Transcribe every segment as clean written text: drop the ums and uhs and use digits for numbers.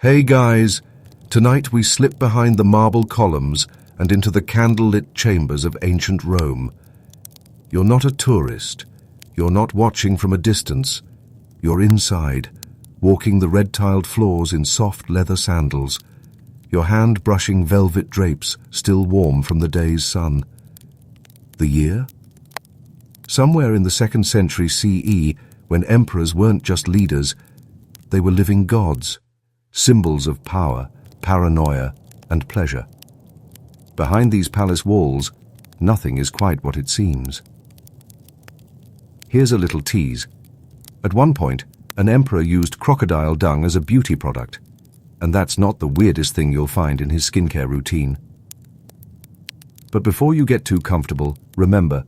Hey guys, tonight we slip behind the marble columns and into the candlelit chambers of ancient Rome. You're not a tourist. You're not watching from a distance. You're inside, walking the red-tiled floors in soft leather sandals, your hand brushing velvet drapes still warm from the day's sun. The year? Somewhere in the 2nd century CE, when emperors weren't just leaders, they were living gods, symbols of power, paranoia, and pleasure. Behind these palace walls, nothing is quite what it seems. Here's a little tease. At one point, an emperor used crocodile dung as a beauty product, and that's not the weirdest thing you'll find in his skincare routine. But before you get too comfortable, remember,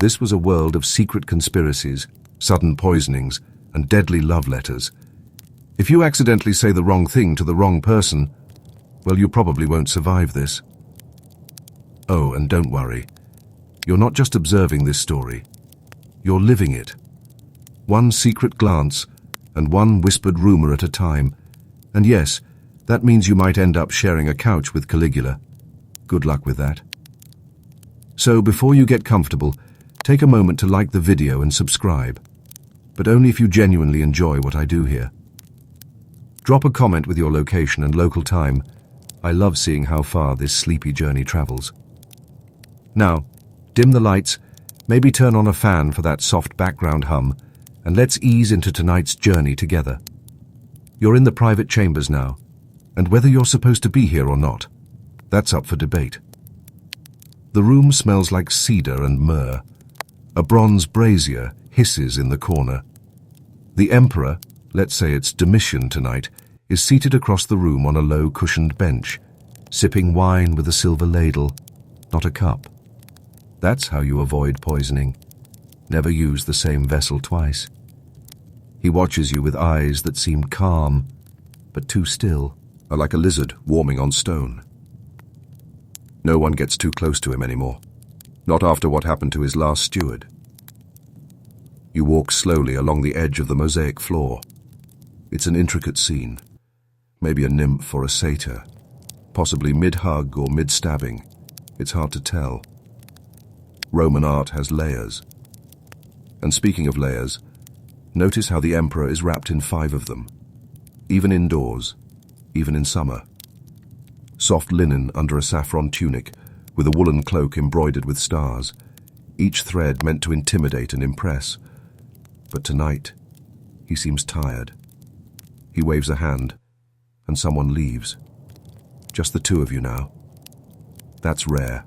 this was a world of secret conspiracies, sudden poisonings, and deadly love letters. If you accidentally say the wrong thing to the wrong person, well, you probably won't survive this. Oh, and don't worry. You're not just observing this story. You're living it. One secret glance and one whispered rumor at a time. And yes, that means you might end up sharing a couch with Caligula. Good luck with that. So before you get comfortable, take a moment to like the video and subscribe. But only if you genuinely enjoy what I do here. Drop a comment with your location and local time. I love seeing how far this sleepy journey travels. Now, dim the lights, maybe turn on a fan for that soft background hum, and let's ease into tonight's journey together. You're in the private chambers now, and whether you're supposed to be here or not, that's up for debate. The room smells like cedar and myrrh. A bronze brazier hisses in the corner. The emperor, let's say it's Domitian tonight, is seated across the room on a low cushioned bench, sipping wine with a silver ladle, not a cup. That's how you avoid poisoning. Never use the same vessel twice. He watches you with eyes that seem calm, but too still, are like a lizard warming on stone. No one gets too close to him anymore, not after what happened to his last steward. You walk slowly along the edge of the mosaic floor. It's an intricate scene, maybe a nymph or a satyr, possibly mid-hug or mid-stabbing. It's hard to tell. Roman art has layers. And speaking of layers, notice how the emperor is wrapped in 5 of them, even indoors, even in summer. Soft linen under a saffron tunic, with a woolen cloak embroidered with stars, each thread meant to intimidate and impress. But tonight, he seems tired. He waves a hand, and someone leaves. Just the 2 of you now. That's rare.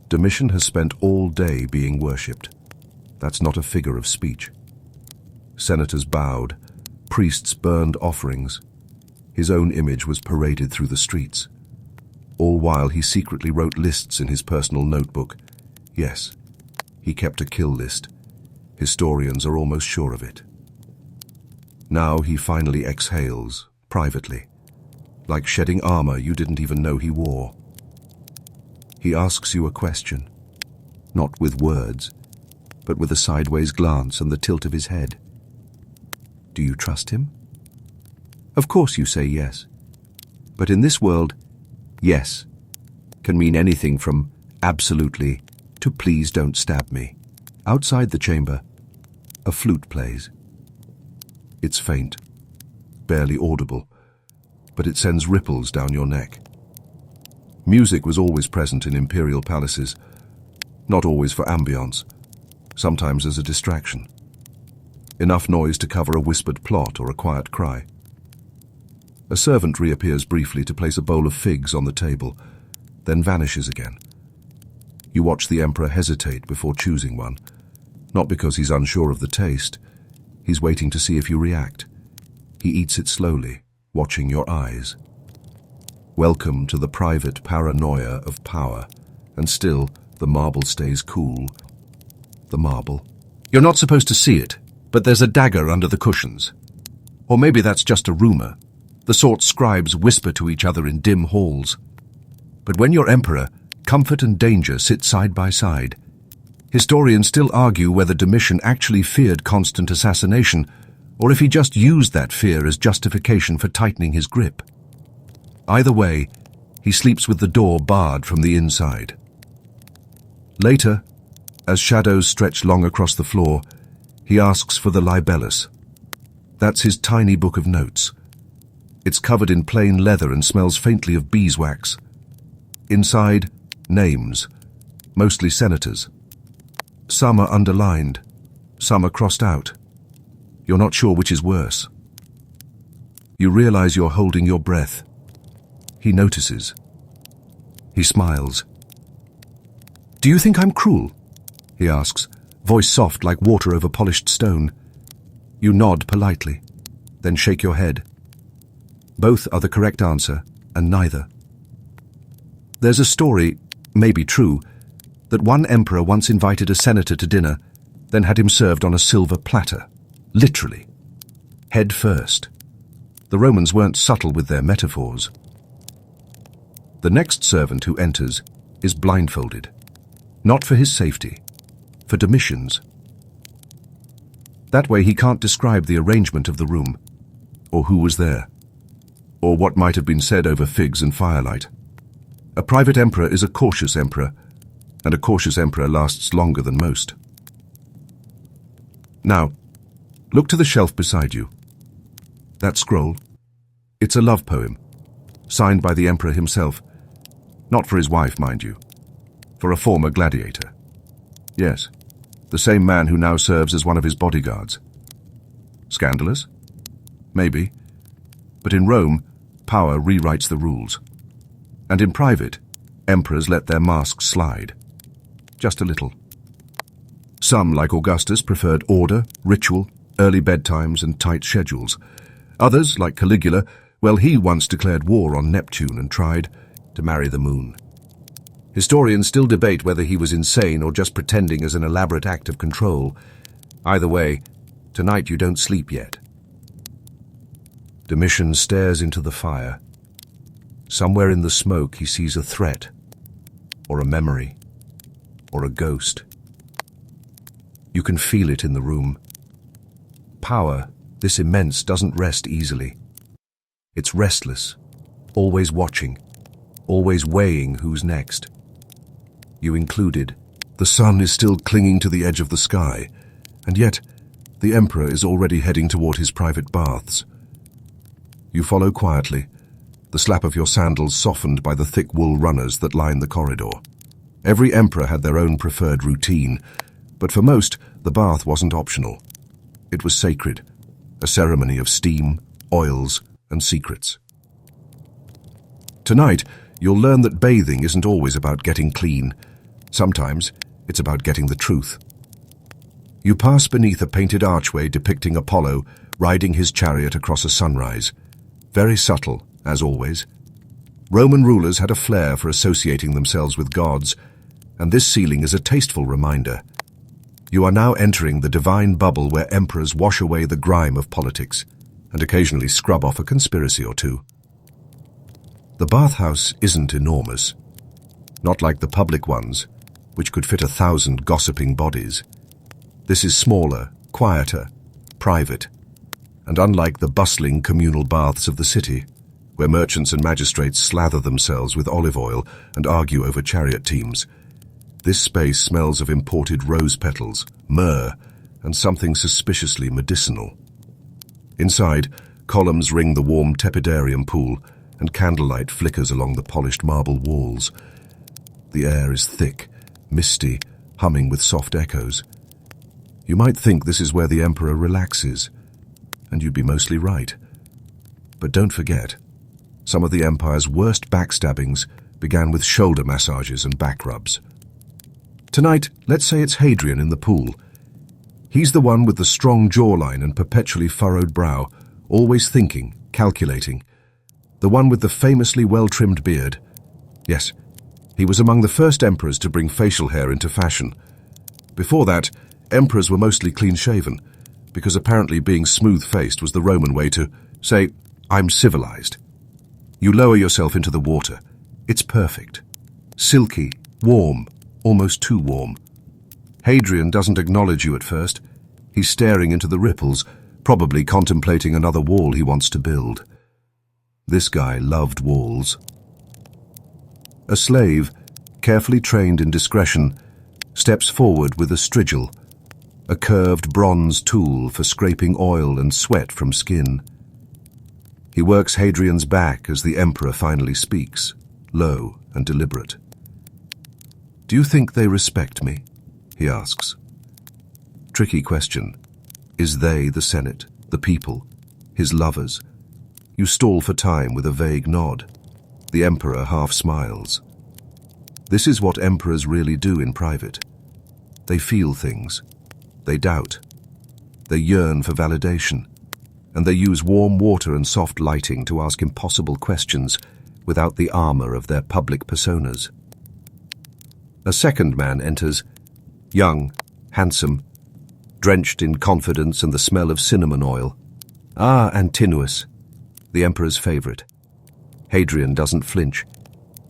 Domitian has spent all day being worshipped. That's not a figure of speech. Senators bowed, priests burned offerings. His own image was paraded through the streets. All while he secretly wrote lists in his personal notebook. Yes, he kept a kill list. Historians are almost sure of it. Now he finally exhales, privately, like shedding armor you didn't even know he wore. He asks you a question, not with words, but with a sideways glance and the tilt of his head. Do you trust him? Of course you say yes. But in this world, yes can mean anything from absolutely to please don't stab me. Outside the chamber, a flute plays. It's faint, barely audible, but it sends ripples down your neck. Music was always present in imperial palaces, not always for ambience, sometimes as a distraction. Enough noise to cover a whispered plot or a quiet cry. A servant reappears briefly to place a bowl of figs on the table, then vanishes again. You watch the emperor hesitate before choosing one, not because he's unsure of the taste. He's waiting to see if you react. He eats it slowly, watching your eyes. Welcome to the private paranoia of power, and still, the marble stays cool. The marble. You're not supposed to see it, but there's a dagger under the cushions. Or maybe that's just a rumor, the sort scribes whisper to each other in dim halls. But when you're emperor, comfort and danger sit side by side. Historians still argue whether Domitian actually feared constant assassination, or if he just used that fear as justification for tightening his grip. Either way, he sleeps with the door barred from the inside. Later, as shadows stretch long across the floor, he asks for the libellus. That's his tiny book of notes. It's covered in plain leather and smells faintly of beeswax. Inside, names, mostly senators. Some are underlined, some are crossed out. You're not sure which is worse. You realize you're holding your breath. He notices. He smiles. "Do you think I'm cruel?" he asks, voice soft like water over polished stone. You nod politely, then shake your head. Both are the correct answer, and neither. There's a story, maybe true, that one emperor once invited a senator to dinner, then had him served on a silver platter. Literally. Head first. The Romans weren't subtle with their metaphors. The next servant who enters is blindfolded. Not for his safety, for Domitian's. That way he can't describe the arrangement of the room, or who was there, or what might have been said over figs and firelight. A private emperor is a cautious emperor, and a cautious emperor lasts longer than most. Now, look to the shelf beside you. That scroll, it's a love poem, signed by the emperor himself. Not for his wife, mind you, for a former gladiator. Yes, the same man who now serves as one of his bodyguards. Scandalous? Maybe. But in Rome, power rewrites the rules. And in private, emperors let their masks slide. Just a little. Some, like Augustus, preferred order, ritual, early bedtimes, and tight schedules. Others, like Caligula, well, he once declared war on Neptune and tried to marry the moon. Historians still debate whether he was insane or just pretending as an elaborate act of control. Either way, tonight you don't sleep yet. Domitian stares into the fire. Somewhere in the smoke he sees a threat, or a memory, or a ghost. You can feel it in the room. Power, this immense, doesn't rest easily. It's restless, always watching, always weighing who's next. You included. The sun is still clinging to the edge of the sky, and yet the emperor is already heading toward his private baths. You follow quietly, the slap of your sandals softened by the thick wool runners that line the corridor. Every emperor had their own preferred routine, but for most, the bath wasn't optional. It was sacred, a ceremony of steam, oils, and secrets. Tonight, you'll learn that bathing isn't always about getting clean. Sometimes, it's about getting the truth. You pass beneath a painted archway depicting Apollo riding his chariot across a sunrise. Very subtle, as always. Roman rulers had a flair for associating themselves with gods, and this ceiling is a tasteful reminder. You are now entering the divine bubble where emperors wash away the grime of politics and occasionally scrub off a conspiracy or two. The bathhouse isn't enormous, not like the public ones, which could fit 1,000 gossiping bodies. This is smaller, quieter, private, and unlike the bustling communal baths of the city, where merchants and magistrates slather themselves with olive oil and argue over chariot teams, this space smells of imported rose petals, myrrh, and something suspiciously medicinal. Inside, columns ring the warm tepidarium pool, and candlelight flickers along the polished marble walls. The air is thick, misty, humming with soft echoes. You might think this is where the emperor relaxes, and you'd be mostly right. But don't forget, some of the empire's worst backstabbings began with shoulder massages and back rubs. Tonight, let's say it's Hadrian in the pool. He's the one with the strong jawline and perpetually furrowed brow, always thinking, calculating. The one with the famously well-trimmed beard. Yes, he was among the first emperors to bring facial hair into fashion. Before that, emperors were mostly clean-shaven, because apparently being smooth-faced was the Roman way to say, "I'm civilized." You lower yourself into the water. It's perfect. Silky, warm, almost too warm. Hadrian doesn't acknowledge you at first. He's staring into the ripples, probably contemplating another wall he wants to build. This guy loved walls. A slave, carefully trained in discretion, steps forward with a strigil, a curved bronze tool for scraping oil and sweat from skin. He works Hadrian's back as the emperor finally speaks, low and deliberate. "Do you think they respect me?" he asks. Tricky question. Is they the Senate, the people, his lovers? You stall for time with a vague nod. The emperor half smiles. This is what emperors really do in private. They feel things. They doubt. They yearn for validation. And they use warm water and soft lighting to ask impossible questions without the armor of their public personas. A second man enters, young, handsome, drenched in confidence and the smell of cinnamon oil. Ah, Antinous, the emperor's favorite. Hadrian doesn't flinch.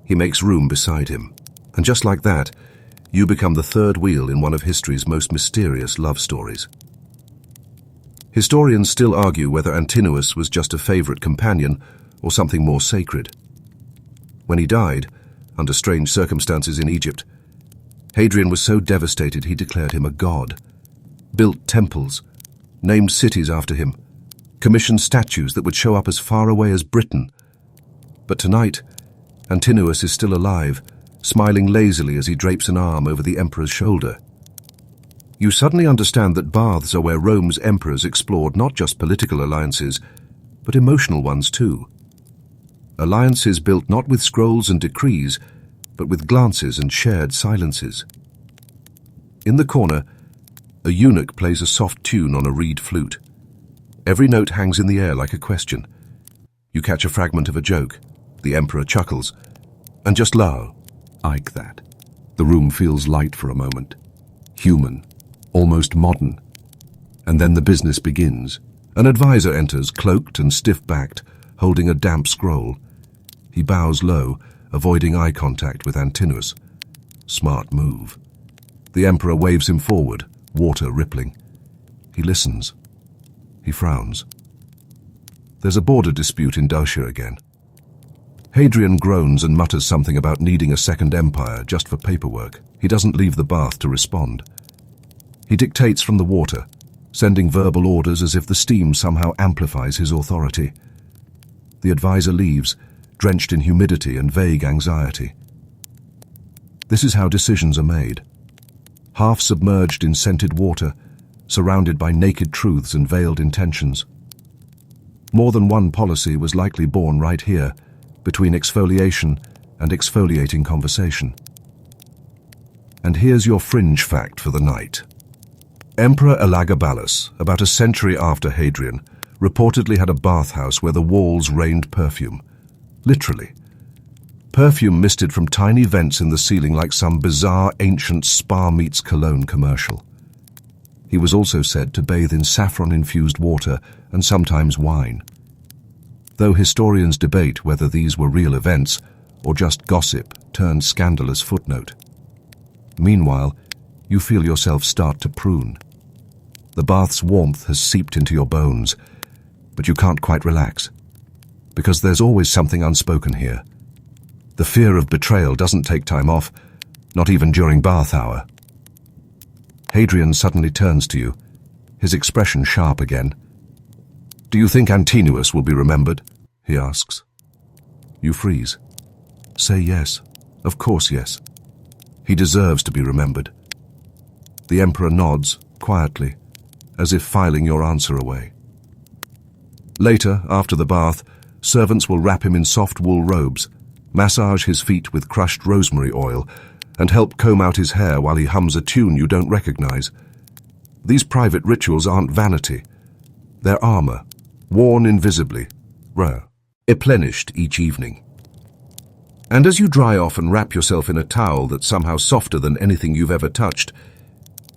He makes room beside him. And just like that, you become the third wheel in one of history's most mysterious love stories. Historians still argue whether Antinous was just a favorite companion or something more sacred. When he died, under strange circumstances in Egypt, Hadrian was so devastated he declared him a god, built temples, named cities after him, commissioned statues that would show up as far away as Britain. But tonight, Antinous is still alive, smiling lazily as he drapes an arm over the emperor's shoulder. You suddenly understand that baths are where Rome's emperors explored not just political alliances, but emotional ones too. Alliances built not with scrolls and decrees, but with glances and shared silences. In the corner, a eunuch plays a soft tune on a reed flute. Every note hangs in the air like a question. You catch a fragment of a joke. The emperor chuckles. And just lo, like that. The room feels light for a moment. Human. Almost modern. And then the business begins. An advisor enters, cloaked and stiff-backed, holding a damp scroll. He bows low, avoiding eye contact with Antinous. Smart move. The emperor waves him forward, water rippling. He listens. He frowns. There's a border dispute in Dacia again. Hadrian groans and mutters something about needing a second empire just for paperwork. He doesn't leave the bath to respond. He dictates from the water, sending verbal orders as if the steam somehow amplifies his authority. The advisor leaves, drenched in humidity and vague anxiety. This is how decisions are made. Half submerged in scented water, surrounded by naked truths and veiled intentions. More than one policy was likely born right here, between exfoliation and exfoliating conversation. And here's your fringe fact for the night. Emperor Elagabalus, about a century after Hadrian, reportedly had a bathhouse where the walls rained perfume. Literally. Perfume misted from tiny vents in the ceiling like some bizarre ancient spa meets cologne commercial. He was also said to bathe in saffron-infused water and sometimes wine. Though historians debate whether these were real events or just gossip turned scandalous footnote. Meanwhile, you feel yourself start to prune. The bath's warmth has seeped into your bones, but you can't quite relax. Because there's always something unspoken here. The fear of betrayal doesn't take time off, not even during bath hour. Hadrian suddenly turns to you, his expression sharp again. "Do you think Antinous will be remembered?" he asks. You freeze. Say yes. Of course yes. He deserves to be remembered. The emperor nods, quietly, as if filing your answer away. Later, after the bath, servants will wrap him in soft wool robes, massage his feet with crushed rosemary oil, and help comb out his hair while he hums a tune you don't recognize. These private rituals aren't vanity. They're armor, worn invisibly, replenished each evening. And as you dry off and wrap yourself in a towel that's somehow softer than anything you've ever touched,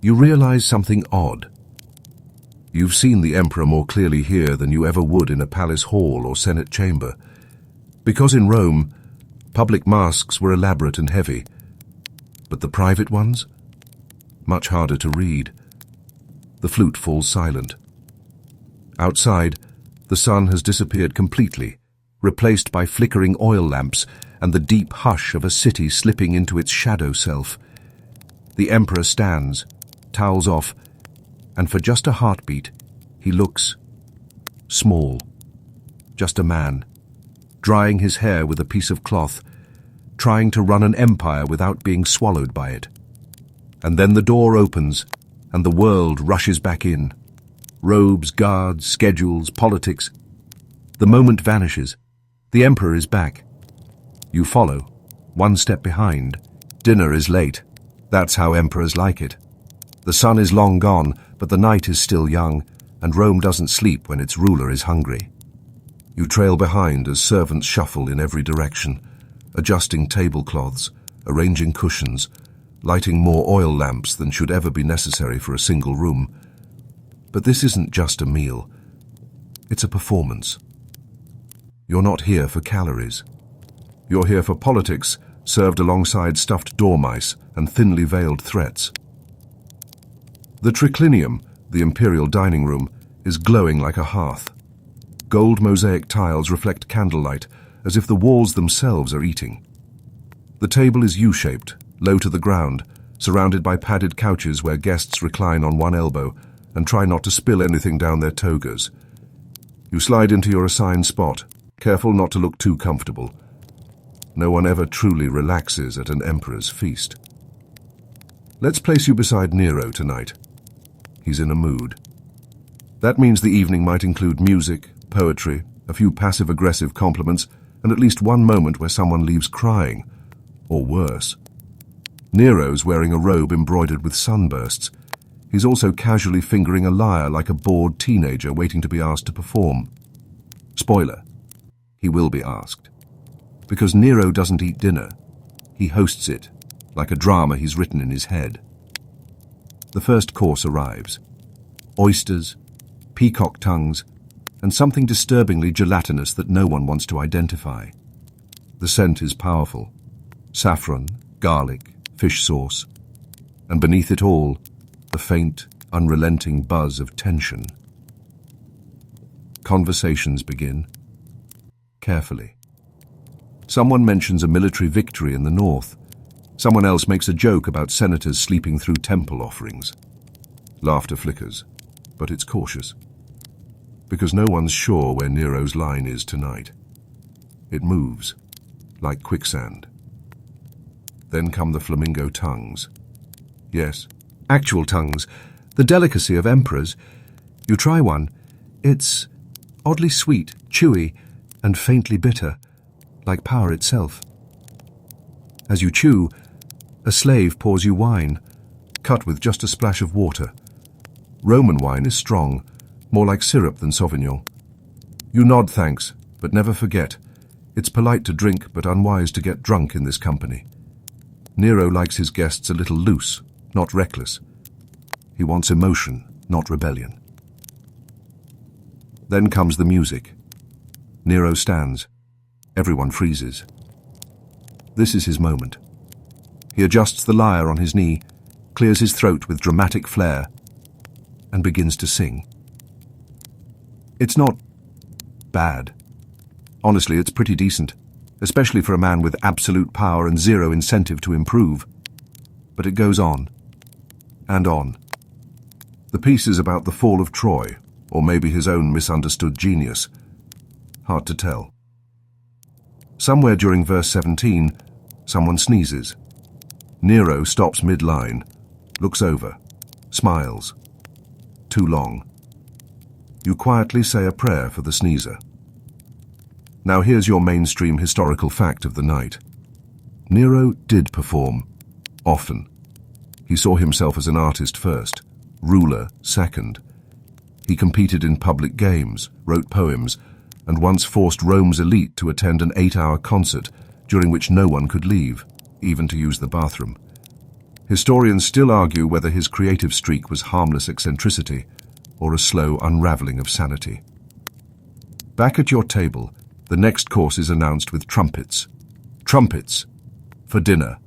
you realize something odd. You've seen the emperor more clearly here than you ever would in a palace hall or senate chamber. Because in Rome, public masks were elaborate and heavy, but the private ones? Much harder to read. The flute falls silent. Outside, the sun has disappeared completely, replaced by flickering oil lamps and the deep hush of a city slipping into its shadow self. The Emperor stands, towels off, and for just a heartbeat, he looks small. Just a man, drying his hair with a piece of cloth, trying to run an empire without being swallowed by it. And then the door opens, and the world rushes back in. Robes, guards, schedules, politics. The moment vanishes. The Emperor is back. You follow, one step behind. Dinner is late. That's how emperors like it. The sun is long gone, but the night is still young, and Rome doesn't sleep when its ruler is hungry. You trail behind as servants shuffle in every direction, adjusting tablecloths, arranging cushions, lighting more oil lamps than should ever be necessary for a single room. But this isn't just a meal. It's a performance. You're not here for calories. You're here for politics, served alongside stuffed dormice and thinly veiled threats. The triclinium, the imperial dining room, is glowing like a hearth. Gold mosaic tiles reflect candlelight, as if the walls themselves are eating. The table is U-shaped, low to the ground, surrounded by padded couches where guests recline on one elbow and try not to spill anything down their togas. You slide into your assigned spot, careful not to look too comfortable. No one ever truly relaxes at an emperor's feast. Let's place you beside Nero tonight. He's in a mood. That means the evening might include music, poetry, a few passive-aggressive compliments, and at least one moment where someone leaves crying, or worse. Nero's wearing a robe embroidered with sunbursts. He's also casually fingering a lyre like a bored teenager waiting to be asked to perform. Spoiler, he will be asked. Because Nero doesn't eat dinner. He hosts it, like a drama he's written in his head. The first course arrives. Oysters, peacock tongues, and something disturbingly gelatinous that no one wants to identify. The scent is powerful. Saffron, garlic, fish sauce, and beneath it all, the faint, unrelenting buzz of tension. Conversations begin. Carefully. Someone mentions a military victory in the north. Someone else makes a joke about senators sleeping through temple offerings. Laughter flickers, but it's cautious. Because no one's sure where Nero's line is tonight. It moves, like quicksand. Then come the flamingo tongues. Yes, actual tongues, the delicacy of emperors. You try one. It's oddly sweet, chewy, and faintly bitter, like power itself. As you chew, a slave pours you wine, cut with just a splash of water. Roman wine is strong, more like syrup than Sauvignon. You nod thanks, but never forget. It's polite to drink, but unwise to get drunk in this company. Nero likes his guests a little loose, not reckless. He wants emotion, not rebellion. Then comes the music. Nero stands. Everyone freezes. This is his moment. He adjusts the lyre on his knee, clears his throat with dramatic flair, and begins to sing. It's not bad. Honestly, it's pretty decent, especially for a man with absolute power and zero incentive to improve. But it goes on, and on. The piece is about the fall of Troy, or maybe his own misunderstood genius. Hard to tell. Somewhere during verse 17, someone sneezes. Nero stops mid-line, looks over, smiles. Too long. You quietly say a prayer for the sneezer. Now here's your mainstream historical fact of the night. Nero did perform. Often. He saw himself as an artist first, ruler second. He competed in public games, wrote poems, and once forced Rome's elite to attend an 8-hour concert during which no one could leave, even to use the bathroom. Historians still argue whether his creative streak was harmless eccentricity or a slow unraveling of sanity. Back at your table, the next course is announced with trumpets. Trumpets! For dinner.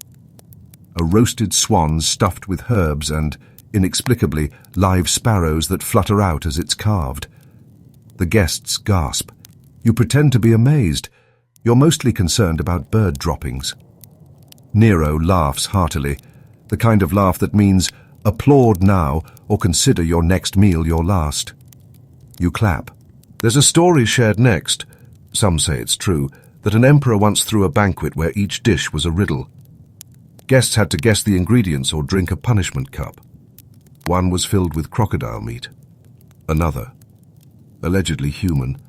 A roasted swan stuffed with herbs and, inexplicably, live sparrows that flutter out as it's carved. The guests gasp. You pretend to be amazed. You're mostly concerned about bird droppings. Nero laughs heartily, the kind of laugh that means applaud now or consider your next meal your last. You clap. There's a story shared next, some say it's true, that an emperor once threw a banquet where each dish was a riddle. Guests had to guess the ingredients or drink a punishment cup. One was filled with crocodile meat. Another, allegedly human,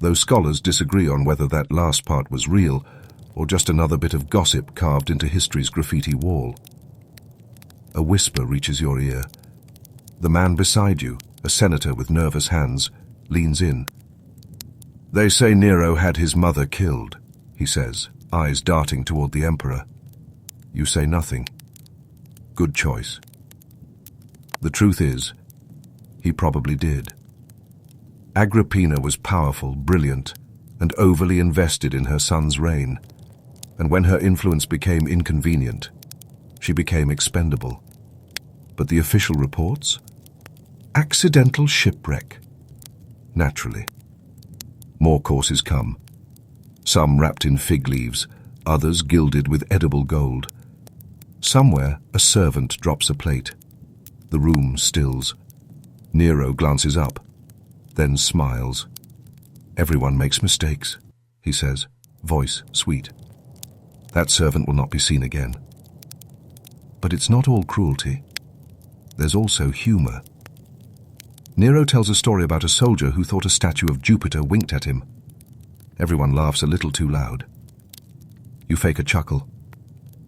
though scholars disagree on whether that last part was real or just another bit of gossip carved into history's graffiti wall. A whisper reaches your ear. The man beside you, a senator with nervous hands, leans in. They say Nero had his mother killed, he says, eyes darting toward the emperor. You say nothing. Good choice. The truth is, he probably did. Agrippina was powerful, brilliant, and overly invested in her son's reign, and when her influence became inconvenient, she became expendable. But the official reports? Accidental shipwreck. Naturally. More courses come. Some wrapped in fig leaves, others gilded with edible gold. Somewhere, a servant drops a plate. The room stills. Nero glances up, then smiles. Everyone makes mistakes, he says, voice sweet. That servant will not be seen again. But it's not all cruelty. There's also humor. Nero tells a story about a soldier who thought a statue of Jupiter winked at him. Everyone laughs a little too loud. You fake a chuckle.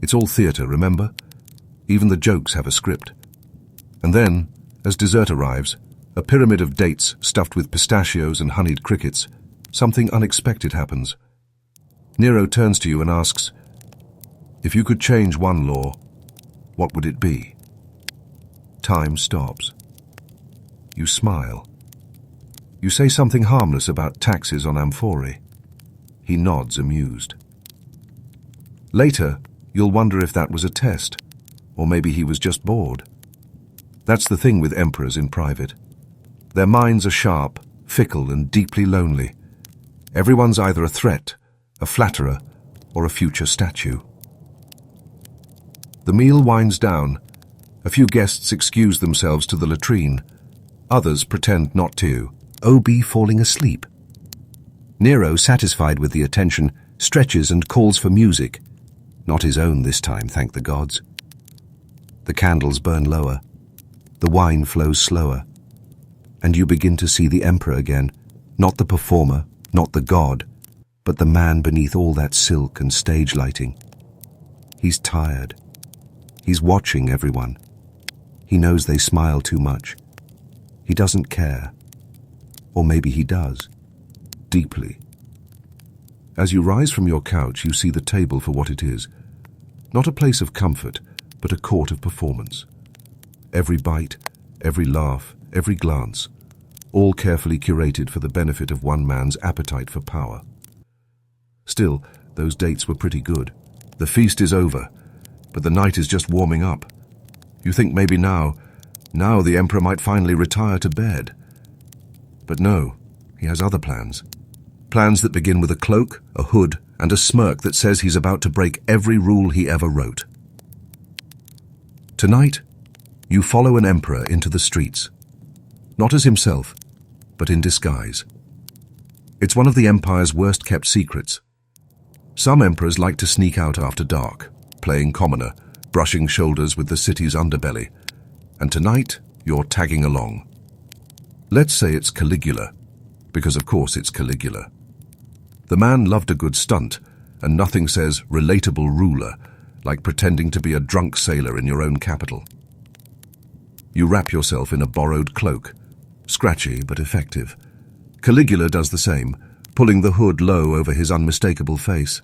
It's all theater, remember? Even the jokes have a script. And then, as dessert arrives, a pyramid of dates stuffed with pistachios and honeyed crickets, something unexpected happens. Nero turns to you and asks, if you could change one law, what would it be? Time stops. You smile. You say something harmless about taxes on amphorae. He nods, amused. Later, you'll wonder if that was a test, or maybe he was just bored. That's the thing with emperors in private. Their minds are sharp, fickle, and deeply lonely. Everyone's either a threat, a flatterer, or a future statue. The meal winds down. A few guests excuse themselves to the latrine. Others pretend not to. OB falling asleep. Nero, satisfied with the attention, stretches and calls for music. Not his own this time, thank the gods. The candles burn lower. The wine flows slower. And you begin to see the emperor again. Not the performer, not the god, but the man beneath all that silk and stage lighting. He's tired. He's watching everyone. He knows they smile too much. He doesn't care. Or maybe he does. Deeply. As you rise from your couch, you see the table for what it is. Not a place of comfort, but a court of performance. Every bite, every laugh, every glance, all carefully curated for the benefit of one man's appetite for power. Still, those dates were pretty good. The feast is over, but the night is just warming up. You think maybe now the emperor might finally retire to bed. But no, he has other plans. Plans that begin with a cloak, a hood, and a smirk that says he's about to break every rule he ever wrote. Tonight, you follow an emperor into the streets. Not as himself, but in disguise. It's one of the empire's worst-kept secrets. Some emperors like to sneak out after dark, playing commoner, brushing shoulders with the city's underbelly. And tonight, you're tagging along. Let's say it's Caligula, because of course it's Caligula. The man loved a good stunt, and nothing says relatable ruler like pretending to be a drunk sailor in your own capital. You wrap yourself in a borrowed cloak, scratchy but effective. Caligula does the same, pulling the hood low over his unmistakable face.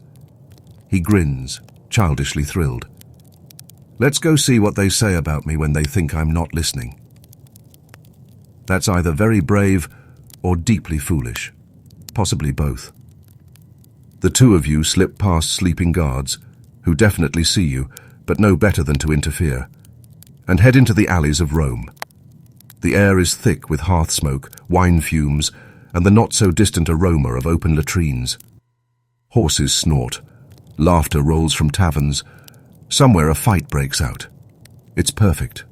He grins, childishly thrilled. Let's go see what they say about me when they think I'm not listening. That's either very brave or deeply foolish, possibly both. The two of you slip past sleeping guards, who definitely see you, but know better than to interfere, and head into the alleys of Rome. The air is thick with hearth smoke, wine fumes, and the not-so-distant aroma of open latrines. Horses snort. Laughter rolls from taverns. Somewhere a fight breaks out. It's perfect.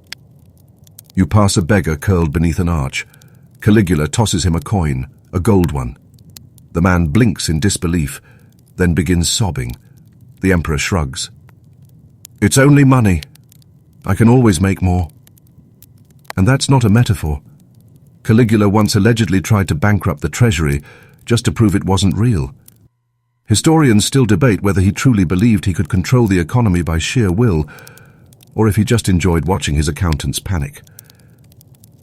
You pass a beggar curled beneath an arch. Caligula tosses him a coin, a gold one. The man blinks in disbelief, then begins sobbing. The emperor shrugs. "It's only money. I can always make more." And that's not a metaphor. Caligula once allegedly tried to bankrupt the treasury just to prove it wasn't real. Historians still debate whether he truly believed he could control the economy by sheer will, or if he just enjoyed watching his accountants panic.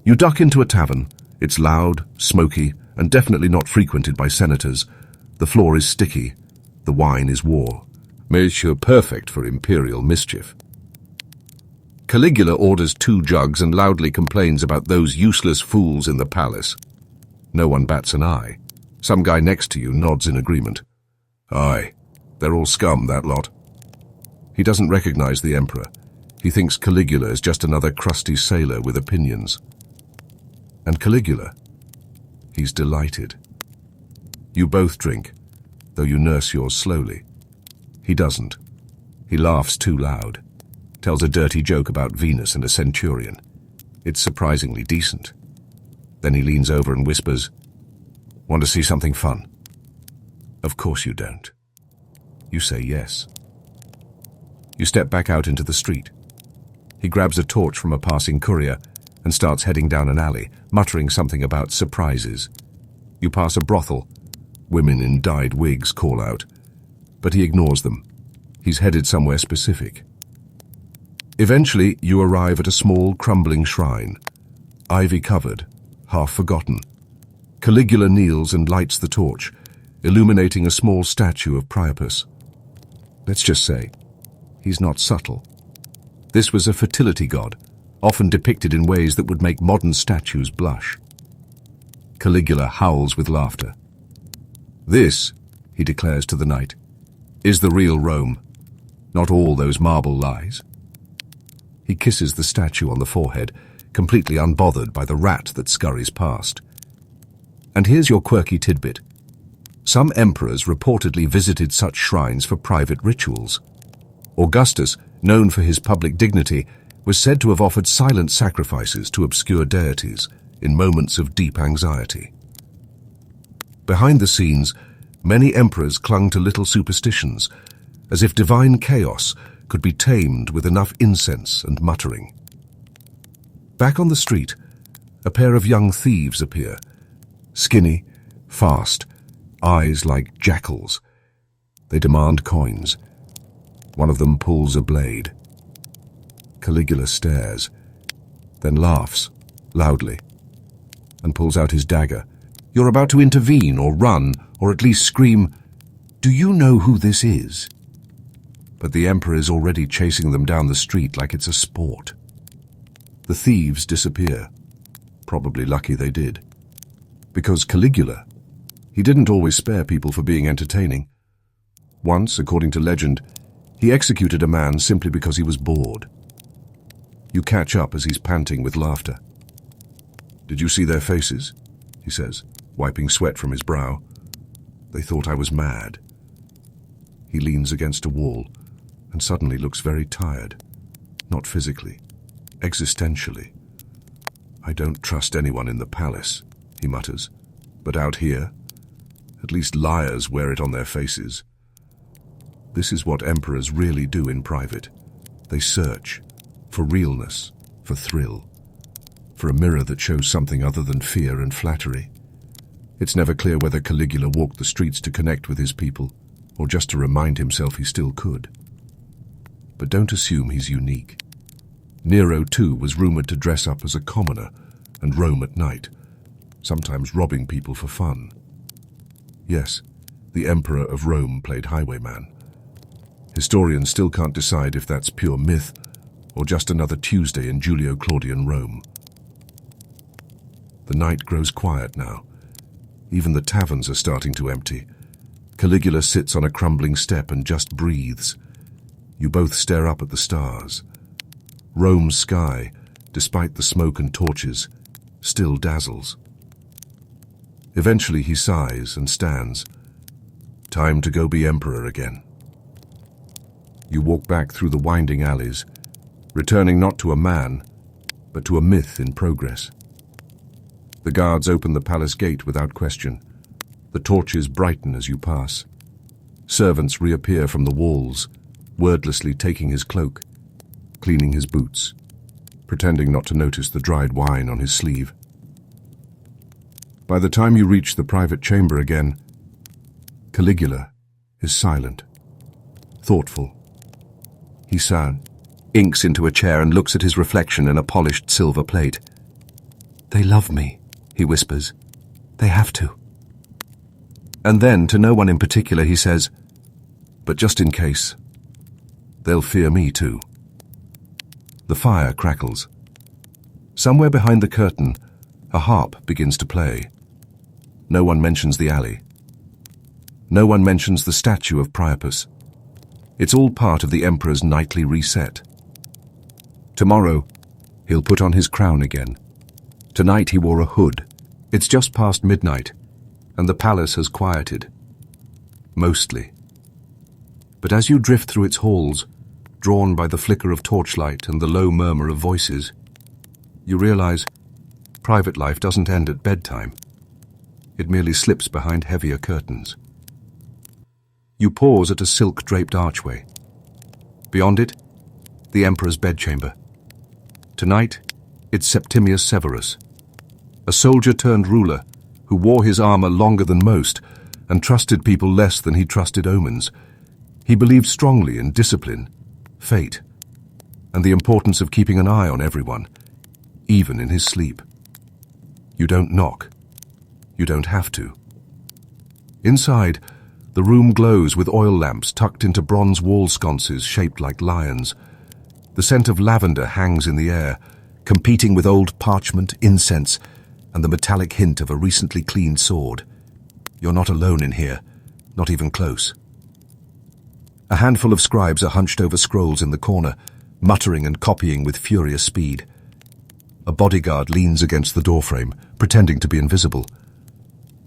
You duck into a tavern. It's loud, smoky, and definitely not frequented by senators. The floor is sticky. The wine is war. Monsieur perfect for imperial mischief. Caligula orders 2 jugs and loudly complains about those useless fools in the palace. No one bats an eye. Some guy next to you nods in agreement. Aye, they're all scum, that lot. He doesn't recognize the emperor. He thinks Caligula is just another crusty sailor with opinions. And Caligula, he's delighted. You both drink, though you nurse yours slowly. He doesn't. He laughs too loud, tells a dirty joke about Venus and a centurion. It's surprisingly decent. Then he leans over and whispers, "Want to see something fun?" Of course you don't. You say yes. You step back out into the street. He grabs a torch from a passing courier and starts heading down an alley, muttering something about surprises. You pass a brothel. Women in dyed wigs call out, but he ignores them. He's headed somewhere specific. Eventually, you arrive at a small, crumbling shrine, ivy-covered, half forgotten. Caligula kneels and lights the torch, illuminating a small statue of Priapus. Let's just say, he's not subtle. This was a fertility god, often depicted in ways that would make modern statues blush. Caligula howls with laughter. "This," he declares to the knight, "is the real Rome, not all those marble lies." He kisses the statue on the forehead, completely unbothered by the rat that scurries past. And here's your quirky tidbit. Some emperors reportedly visited such shrines for private rituals. Augustus, known for his public dignity, was said to have offered silent sacrifices to obscure deities in moments of deep anxiety. Behind the scenes, many emperors clung to little superstitions, as if divine chaos could be tamed with enough incense and muttering. Back on the street, a pair of young thieves appear, skinny, fast, eyes like jackals. They demand coins. One of them pulls a blade. Caligula stares, then laughs, loudly, and pulls out his dagger. You're about to intervene or run, or at least scream, "Do you know who this is?" But the emperor is already chasing them down the street like it's a sport. The thieves disappear. Probably lucky they did. Because Caligula, he didn't always spare people for being entertaining. Once, according to legend, he executed a man simply because he was bored. You catch up as he's panting with laughter. "Did you see their faces?" he says, wiping sweat from his brow. "They thought I was mad." He leans against a wall and suddenly looks very tired. Not physically, existentially. "I don't trust anyone in the palace," he mutters, "but out here, at least liars wear it on their faces." This is what emperors really do in private. They search for realness, for thrill, for a mirror that shows something other than fear and flattery. It's never clear whether Caligula walked the streets to connect with his people, or just to remind himself he still could. But don't assume he's unique. Nero, too, was rumored to dress up as a commoner and roam at night, sometimes robbing people for fun. Yes, the Emperor of Rome played highwayman. Historians still can't decide if that's pure myth or just another Tuesday in Julio-Claudian Rome. The night grows quiet now. Even the taverns are starting to empty. Caligula sits on a crumbling step and just breathes. You both stare up at the stars. Rome's sky, despite the smoke and torches, still dazzles. Eventually he sighs and stands. Time to go be emperor again. You walk back through the winding alleys, returning not to a man, but to a myth in progress. The guards open the palace gate without question. The torches brighten as you pass. Servants reappear from the walls, wordlessly taking his cloak, cleaning his boots, pretending not to notice the dried wine on his sleeve. By the time you reach the private chamber again, Caligula is silent, thoughtful. He inks into a chair and looks at his reflection in a polished silver plate. "They love me," he whispers. "They have to." And then, to no one in particular, he says, "But just in case, they'll fear me too." The fire crackles. Somewhere behind the curtain, a harp begins to play. No one mentions the alley. No one mentions the statue of Priapus. It's all part of the emperor's nightly reset. Tomorrow, he'll put on his crown again. Tonight he wore a hood. It's just past midnight, and the palace has quieted. Mostly. But as you drift through its halls, drawn by the flicker of torchlight and the low murmur of voices, you realize private life doesn't end at bedtime. It merely slips behind heavier curtains. You pause at a silk-draped archway. Beyond it, the emperor's bedchamber. Tonight, it's Septimius Severus, a soldier-turned-ruler who wore his armor longer than most and trusted people less than he trusted omens. He believed strongly in discipline, fate, and the importance of keeping an eye on everyone, even in his sleep. You don't knock. You don't have to. Inside, the room glows with oil lamps tucked into bronze wall sconces shaped like lions. The scent of lavender hangs in the air, competing with old parchment, incense, and the metallic hint of a recently cleaned sword. You're not alone in here, not even close. A handful of scribes are hunched over scrolls in the corner, muttering and copying with furious speed. A bodyguard leans against the doorframe, pretending to be invisible.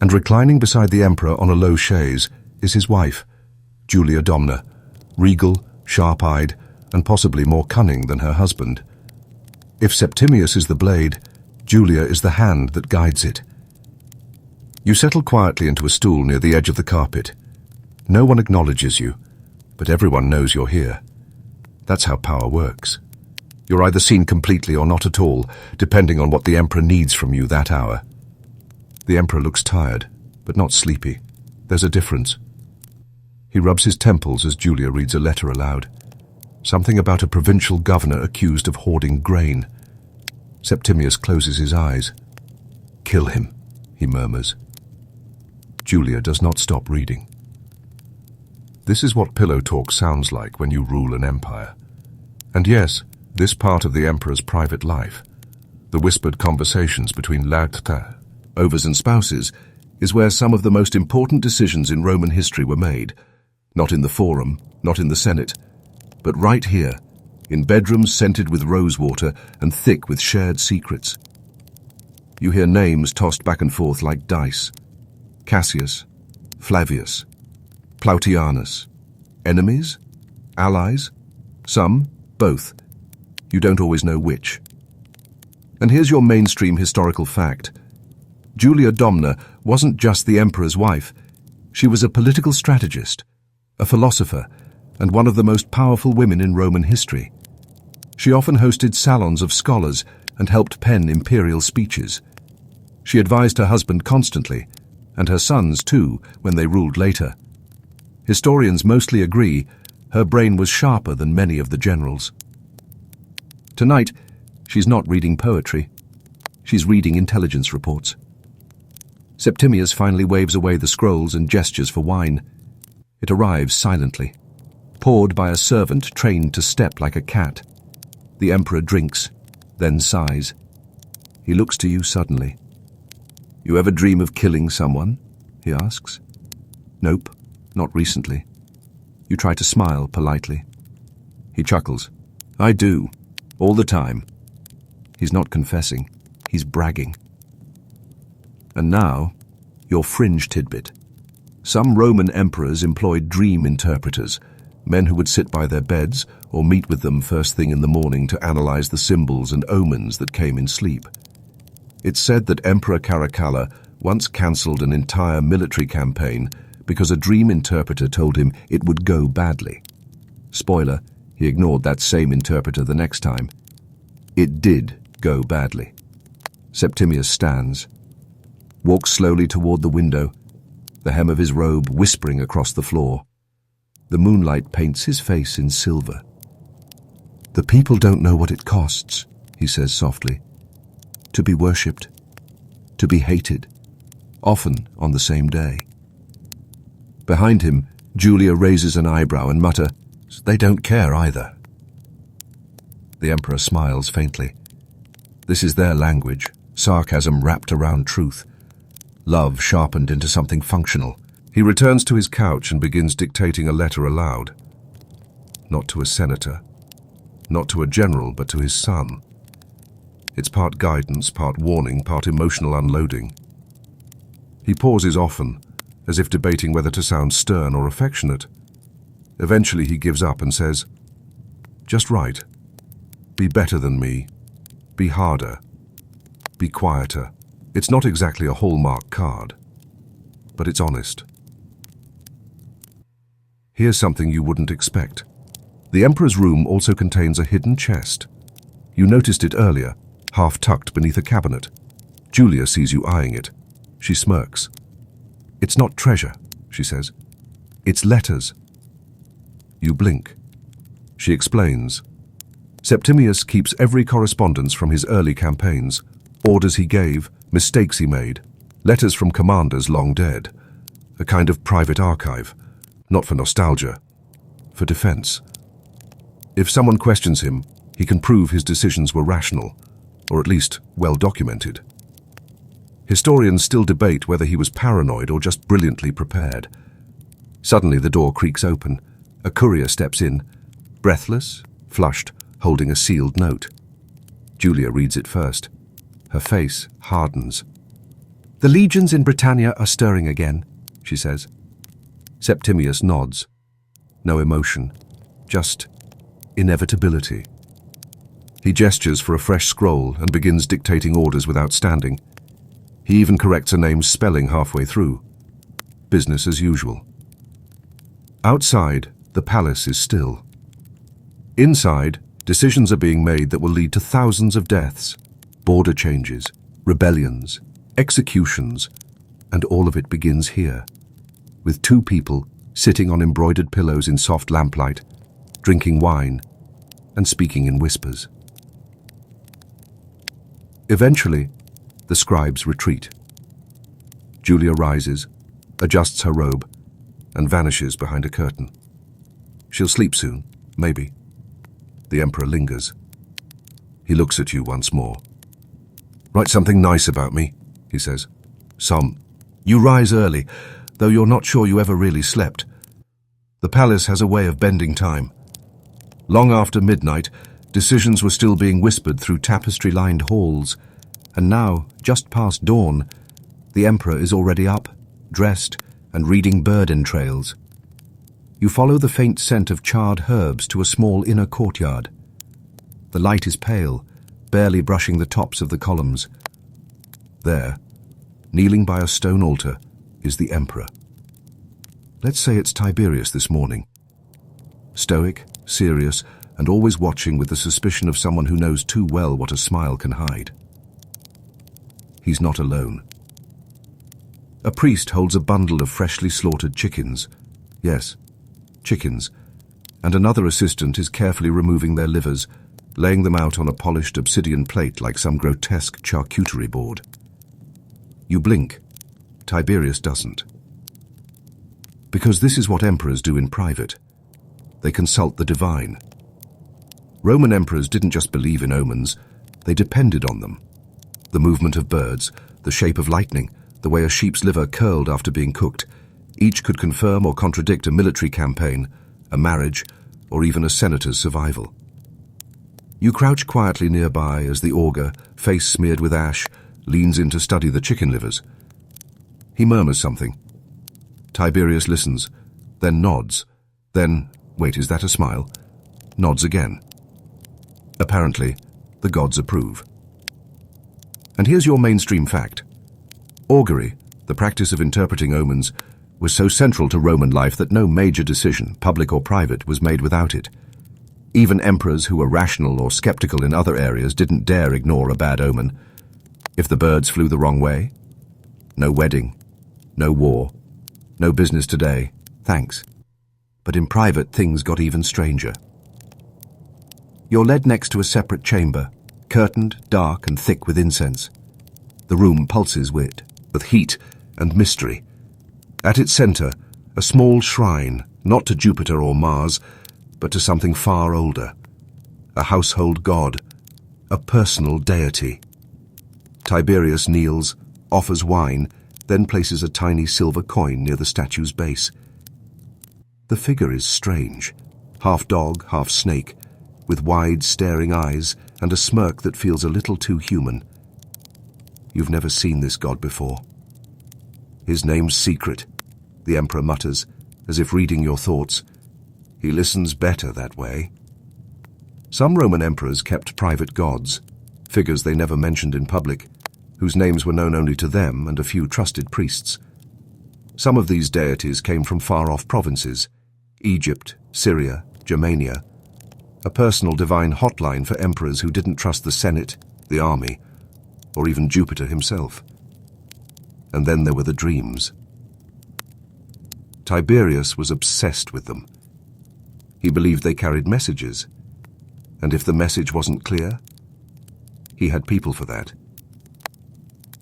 And reclining beside the emperor on a low chaise is his wife, Julia Domna, regal, sharp-eyed, and possibly more cunning than her husband. If Septimius is the blade, Julia is the hand that guides it. You settle quietly into a stool near the edge of the carpet. No one acknowledges you, but everyone knows you're here. That's how power works. You're either seen completely or not at all, depending on what the emperor needs from you that hour. The emperor looks tired, but not sleepy. There's a difference. He rubs his temples as Julia reads a letter aloud. Something about a provincial governor accused of hoarding grain. Septimius closes his eyes. "Kill him," he murmurs. Julia does not stop reading. This is what pillow talk sounds like when you rule an empire. And yes, this part of the emperor's private life, the whispered conversations between overs and spouses, is where some of the most important decisions in Roman history were made. Not in the forum, not in the Senate, but right here, in bedrooms scented with rosewater and thick with shared secrets. You hear names tossed back and forth like dice. Cassius, Flavius, Plautianus. Enemies? Allies? Some? Both. You don't always know which. And here's your mainstream historical fact. Julia Domna wasn't just the emperor's wife. She was a political strategist, a philosopher, and one of the most powerful women in Roman history. She often hosted salons of scholars and helped pen imperial speeches. She advised her husband constantly, and her sons too, when they ruled later. Historians mostly agree her brain was sharper than many of the generals. Tonight, she's not reading poetry. She's reading intelligence reports. Septimius finally waves away the scrolls and gestures for wine. It arrives silently, poured by a servant trained to step like a cat. The emperor drinks, then sighs. He looks to you suddenly. "You ever dream of killing someone?" he asks. "Nope, not recently." You try to smile politely. He chuckles. "I do, all the time." He's not confessing, he's bragging. And now, your fringe tidbit. Some Roman emperors employed dream interpreters, men who would sit by their beds or meet with them first thing in the morning to analyze the symbols and omens that came in sleep. It's said that Emperor Caracalla once cancelled an entire military campaign because a dream interpreter told him it would go badly. Spoiler, he ignored that same interpreter the next time. It did go badly. Septimius stands, walks slowly toward the window, the hem of his robe whispering across the floor. The moonlight paints his face in silver. "The people don't know what it costs," he says softly, "to be worshipped, to be hated, often on the same day." Behind him, Julia raises an eyebrow and mutters, "They don't care either." The Emperor smiles faintly. This is their language, sarcasm wrapped around truth, love sharpened into something functional. He returns to his couch and begins dictating a letter aloud. Not to a senator, not to a general, but to his son. It's part guidance, part warning, part emotional unloading. He pauses often, as if debating whether to sound stern or affectionate. Eventually he gives up and says, "Just right. Be better than me. Be harder. Be quieter." It's not exactly a Hallmark card, but it's honest. Here's something you wouldn't expect. The Emperor's room also contains a hidden chest. You noticed it earlier, half tucked beneath a cabinet. Julia sees you eyeing it. She smirks. "It's not treasure," she says. "It's letters." You blink. She explains. Septimius keeps every correspondence from his early campaigns, orders he gave, mistakes he made, letters from commanders long dead. A kind of private archive, not for nostalgia, for defense. If someone questions him, he can prove his decisions were rational, or at least well documented. Historians still debate whether he was paranoid or just brilliantly prepared. Suddenly the door creaks open. A courier steps in, breathless, flushed, holding a sealed note. Julia reads it first. Her face hardens. "The legions in Britannia are stirring again," she says. Septimius nods. No emotion, just inevitability. He gestures for a fresh scroll and begins dictating orders without standing. He even corrects a name's spelling halfway through. Business as usual. Outside, the palace is still. Inside, decisions are being made that will lead to thousands of deaths, border changes, rebellions, executions, and all of it begins here, with two people sitting on embroidered pillows in soft lamplight, drinking wine, and speaking in whispers. Eventually, the scribes retreat. Julia rises, adjusts her robe, and vanishes behind a curtain. She'll sleep soon, maybe. The Emperor lingers. He looks at you once more. "Write something nice about me," he says. "Some. You rise early, though you're not sure you ever really slept. The palace has a way of bending time. Long after midnight, decisions were still being whispered through tapestry-lined halls, and now, just past dawn, the Emperor is already up, dressed, and reading bird entrails. You follow the faint scent of charred herbs to a small inner courtyard. The light is pale, barely brushing the tops of the columns. There, kneeling by a stone altar, is the Emperor. Let's say it's Tiberius this morning. Stoic, serious, and always watching with the suspicion of someone who knows too well what a smile can hide. He's not alone. A priest holds a bundle of freshly slaughtered chickens. Yes, chickens. And another assistant is carefully removing their livers, laying them out on a polished obsidian plate like some grotesque charcuterie board. You blink. Tiberius doesn't. Because this is what emperors do in private. They consult the divine. Roman emperors didn't just believe in omens, they depended on them. The movement of birds, the shape of lightning, the way a sheep's liver curled after being cooked, each could confirm or contradict a military campaign, a marriage, or even a senator's survival. You crouch quietly nearby as the augur, face smeared with ash, leans in to study the chicken livers. He murmurs something. Tiberius listens, then nods, then, wait, is that a smile? Nods again. Apparently, the gods approve. And here's your mainstream fact. Augury, the practice of interpreting omens, was so central to Roman life that no major decision, public or private, was made without it. Even emperors who were rational or skeptical in other areas didn't dare ignore a bad omen. If the birds flew the wrong way, no wedding, no war, no business today, thanks. But in private, things got even stranger. You're led next to a separate chamber, curtained, dark and thick with incense. The room pulses with heat and mystery. At its center, a small shrine, not to Jupiter or Mars, but to something far older. A household god, a personal deity. Tiberius kneels, offers wine, then places a tiny silver coin near the statue's base. The figure is strange, half dog, half snake, with wide staring eyes and a smirk that feels a little too human. You've never seen this god before. His name's secret, the emperor mutters, as if reading your thoughts. He listens better that way. Some Roman emperors kept private gods, figures they never mentioned in public, whose names were known only to them and a few trusted priests. Some of these deities came from far-off provinces, Egypt, Syria, Germania, a personal divine hotline for emperors who didn't trust the Senate, the army, or even Jupiter himself. And then there were the dreams. Tiberius was obsessed with them. He believed they carried messages, and if the message wasn't clear, he had people for that.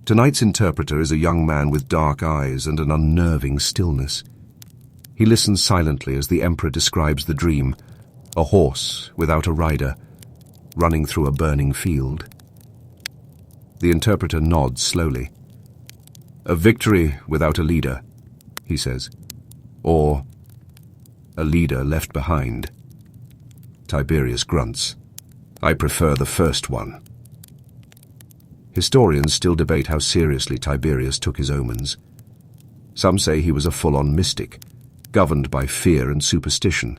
Tonight's interpreter is a young man with dark eyes and an unnerving stillness. He listens silently as the emperor describes the dream, a horse without a rider, running through a burning field. The interpreter nods slowly. A victory without a leader, he says, or a leader left behind. Tiberius grunts. I prefer the first one. Historians still debate how seriously Tiberius took his omens. Some say he was a full-on mystic, governed by fear and superstition.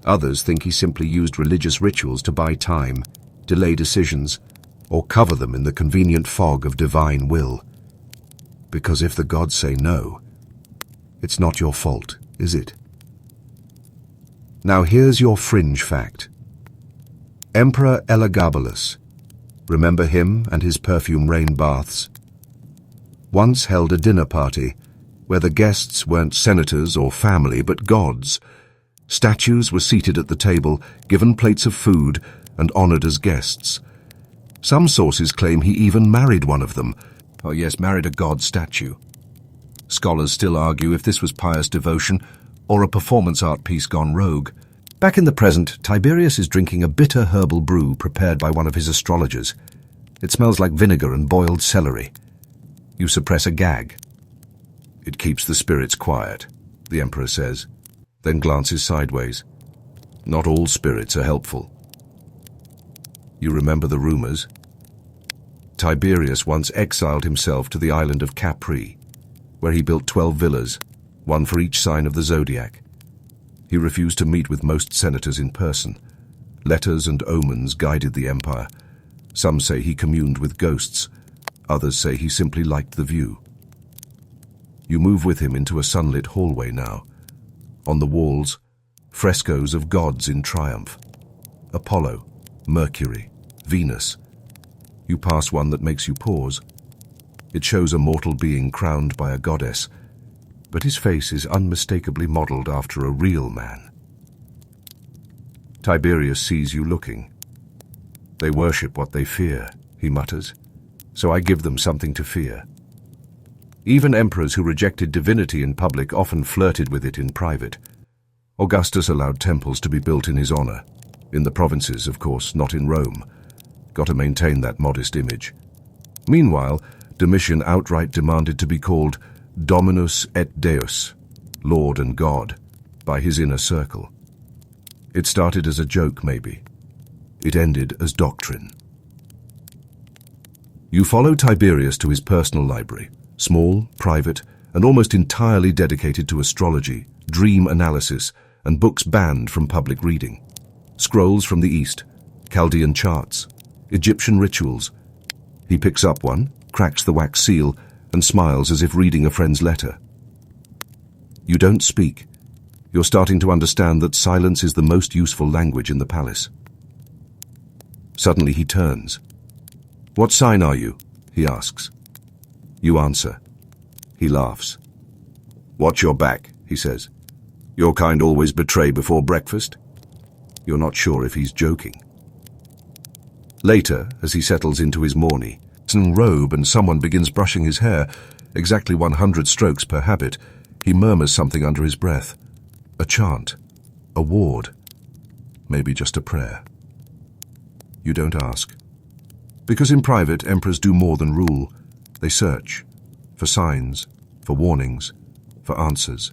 Others think he simply used religious rituals to buy time, delay decisions, or cover them in the convenient fog of divine will. Because if the gods say no, it's not your fault, is it? Now here's your fringe fact. Emperor Elagabalus, remember him and his perfume rain baths, once held a dinner party where the guests weren't senators or family but gods. Statues were seated at the table, given plates of food, and honored as guests. Some sources claim he even married one of them. Oh yes, married a god statue. Scholars still argue if this was pious devotion or a performance art piece gone rogue. Back in the present, Tiberius is drinking a bitter herbal brew prepared by one of his astrologers. It smells like vinegar and boiled celery. You suppress a gag. It keeps the spirits quiet, the emperor says, then glances sideways. Not all spirits are helpful. You remember the rumors? Tiberius once exiled himself to the island of Capri, where he built 12 villas, one for each sign of the zodiac. He refused to meet with most senators in person. Letters and omens guided the empire. Some say he communed with ghosts. Others say he simply liked the view. You move with him into a sunlit hallway now. On the walls, frescoes of gods in triumph. Apollo, Mercury, Venus. You pass one that makes you pause. It shows a mortal being crowned by a goddess, but his face is unmistakably modeled after a real man. Tiberius sees you looking. They worship what they fear, he mutters, so I give them something to fear. Even emperors who rejected divinity in public often flirted with it in private. Augustus allowed temples to be built in his honor. In the provinces, of course, not in Rome. Got to maintain that modest image. Meanwhile, Domitian outright demanded to be called Dominus et Deus, Lord and God, by his inner circle. It started as a joke, maybe. It ended as doctrine. You follow Tiberius to his personal library, Small, private, and almost entirely dedicated to astrology, dream analysis, and books banned from public reading. Scrolls from the East, Chaldean charts, Egyptian rituals. He picks up one, cracks the wax seal, and smiles as if reading a friend's letter. You don't speak. You're starting to understand that silence is the most useful language in the palace. Suddenly he turns. "What sign are you?" he asks. You answer. He laughs. "Watch your back," he says. "Your kind always betray before breakfast." You're not sure if he's joking. Later, as he settles into his morning robe and someone begins brushing his hair, exactly 100 strokes per habit, he murmurs something under his breath. A chant. A ward. Maybe just a prayer. You don't ask. Because in private, emperors do more than rule. They search. For signs. For warnings. For answers.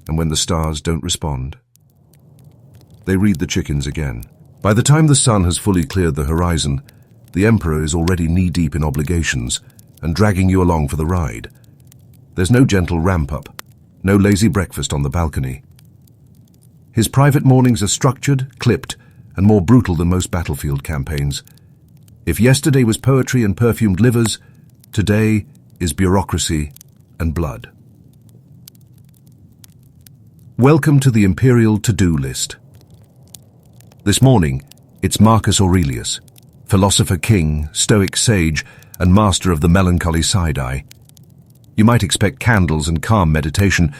And when the stars don't respond, they read the chickens again. By the time the sun has fully cleared the horizon, the emperor is already knee-deep in obligations and dragging you along for the ride. There's no gentle ramp-up, no lazy breakfast on the balcony. His private mornings are structured, clipped, and more brutal than most battlefield campaigns. If yesterday was poetry and perfumed livers, today is bureaucracy and blood. Welcome to the imperial to-do list. This morning, it's Marcus Aurelius, philosopher king, stoic sage, and master of the melancholy side-eye. You might expect candles and calm meditation,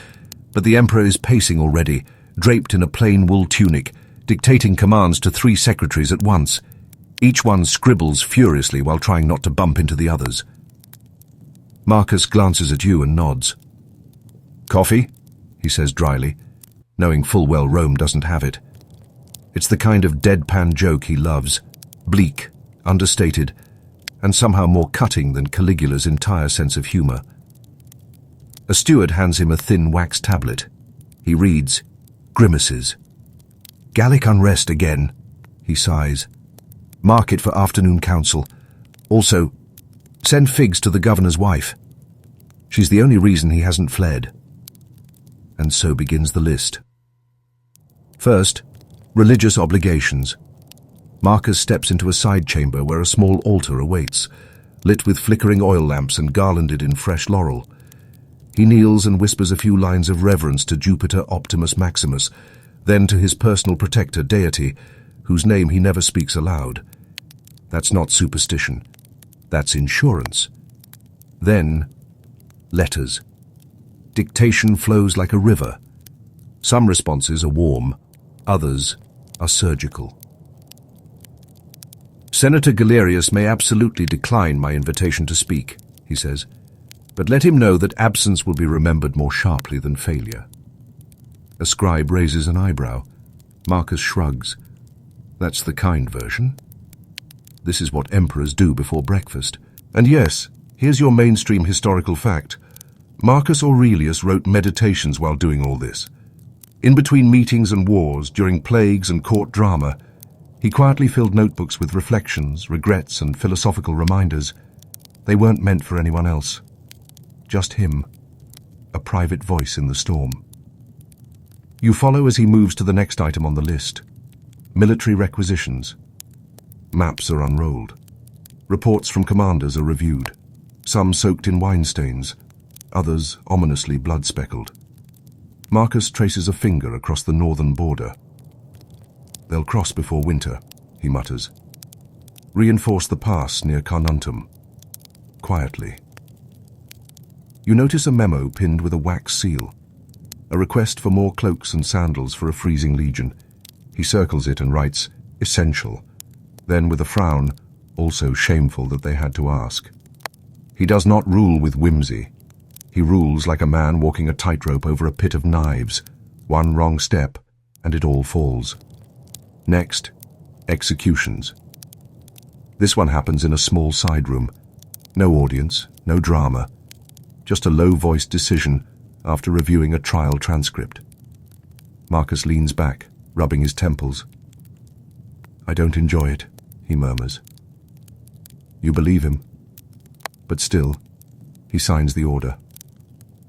but the emperor is pacing already, draped in a plain wool tunic, dictating commands to 3 secretaries at once. Each one scribbles furiously while trying not to bump into the others. Marcus glances at you and nods. "Coffee?" he says dryly, knowing full well Rome doesn't have it. It's the kind of deadpan joke he loves, bleak, understated, and somehow more cutting than Caligula's entire sense of humor. A steward hands him a thin wax tablet. He reads, "Grimaces. Gallic unrest again," he sighs. "Mark it for afternoon council. Also, send figs to the governor's wife. She's the only reason he hasn't fled." And so begins the list. First, religious obligations. Marcus steps into a side chamber where a small altar awaits, lit with flickering oil lamps and garlanded in fresh laurel. He kneels and whispers a few lines of reverence to Jupiter Optimus Maximus, then to his personal protector, deity, whose name he never speaks aloud. That's not superstition. That's insurance. Then, letters. Dictation flows like a river. Some responses are warm, others are surgical. "Senator Galerius may absolutely decline my invitation to speak," he says, "but let him know that absence will be remembered more sharply than failure." A scribe raises an eyebrow. Marcus shrugs. That's the kind version. This is what emperors do before breakfast. And yes, here's your mainstream historical fact. Marcus Aurelius wrote meditations while doing all this. In between meetings and wars, during plagues and court drama, he quietly filled notebooks with reflections, regrets, and philosophical reminders. They weren't meant for anyone else. Just him. A private voice in the storm. You follow as he moves to the next item on the list. Military requisitions. Maps are unrolled. Reports from commanders are reviewed. Some soaked in wine stains, others ominously blood-speckled. Marcus traces a finger across the northern border. "They'll cross before winter," he mutters. "Reinforce the pass near Carnuntum." Quietly. You notice a memo pinned with a wax seal. A request for more cloaks and sandals for a freezing legion. He circles it and writes, "Essential." Then with a frown, also shameful that they had to ask. He does not rule with whimsy. He rules like a man walking a tightrope over a pit of knives. One wrong step, and it all falls. Next, executions. This one happens in a small side room. No audience, no drama. Just a low-voiced decision after reviewing a trial transcript. Marcus leans back, rubbing his temples. "I don't enjoy it," he murmurs. You believe him. But still, He signs the order.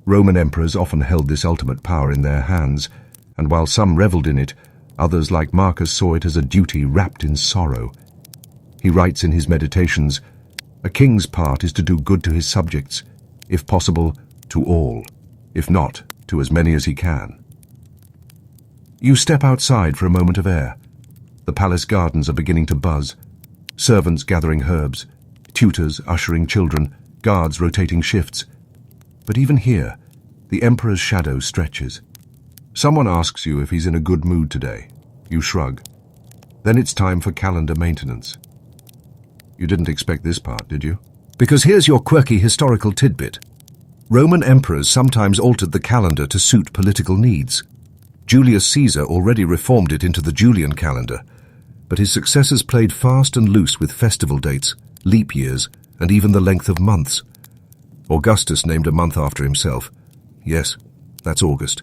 Roman emperors often held this ultimate power in their hands, and while some reveled in it, others like Marcus saw it as a duty wrapped in sorrow. He writes in his Meditations, "A king's part is to do good to his subjects, if possible, to all, if not, to as many as he can." You step outside for a moment of air. The palace gardens are beginning to buzz. Servants gathering herbs, tutors ushering children, guards rotating shifts. But even here, the emperor's shadow stretches. Someone asks you if he's in a good mood today. You shrug. Then it's time for calendar maintenance. You didn't expect this part, did you? Because here's your quirky historical tidbit. Roman emperors sometimes altered the calendar to suit political needs. Julius Caesar already reformed it into the Julian calendar, but his successors played fast and loose with festival dates, leap years, and even the length of months. Augustus named a month after himself. Yes, that's August.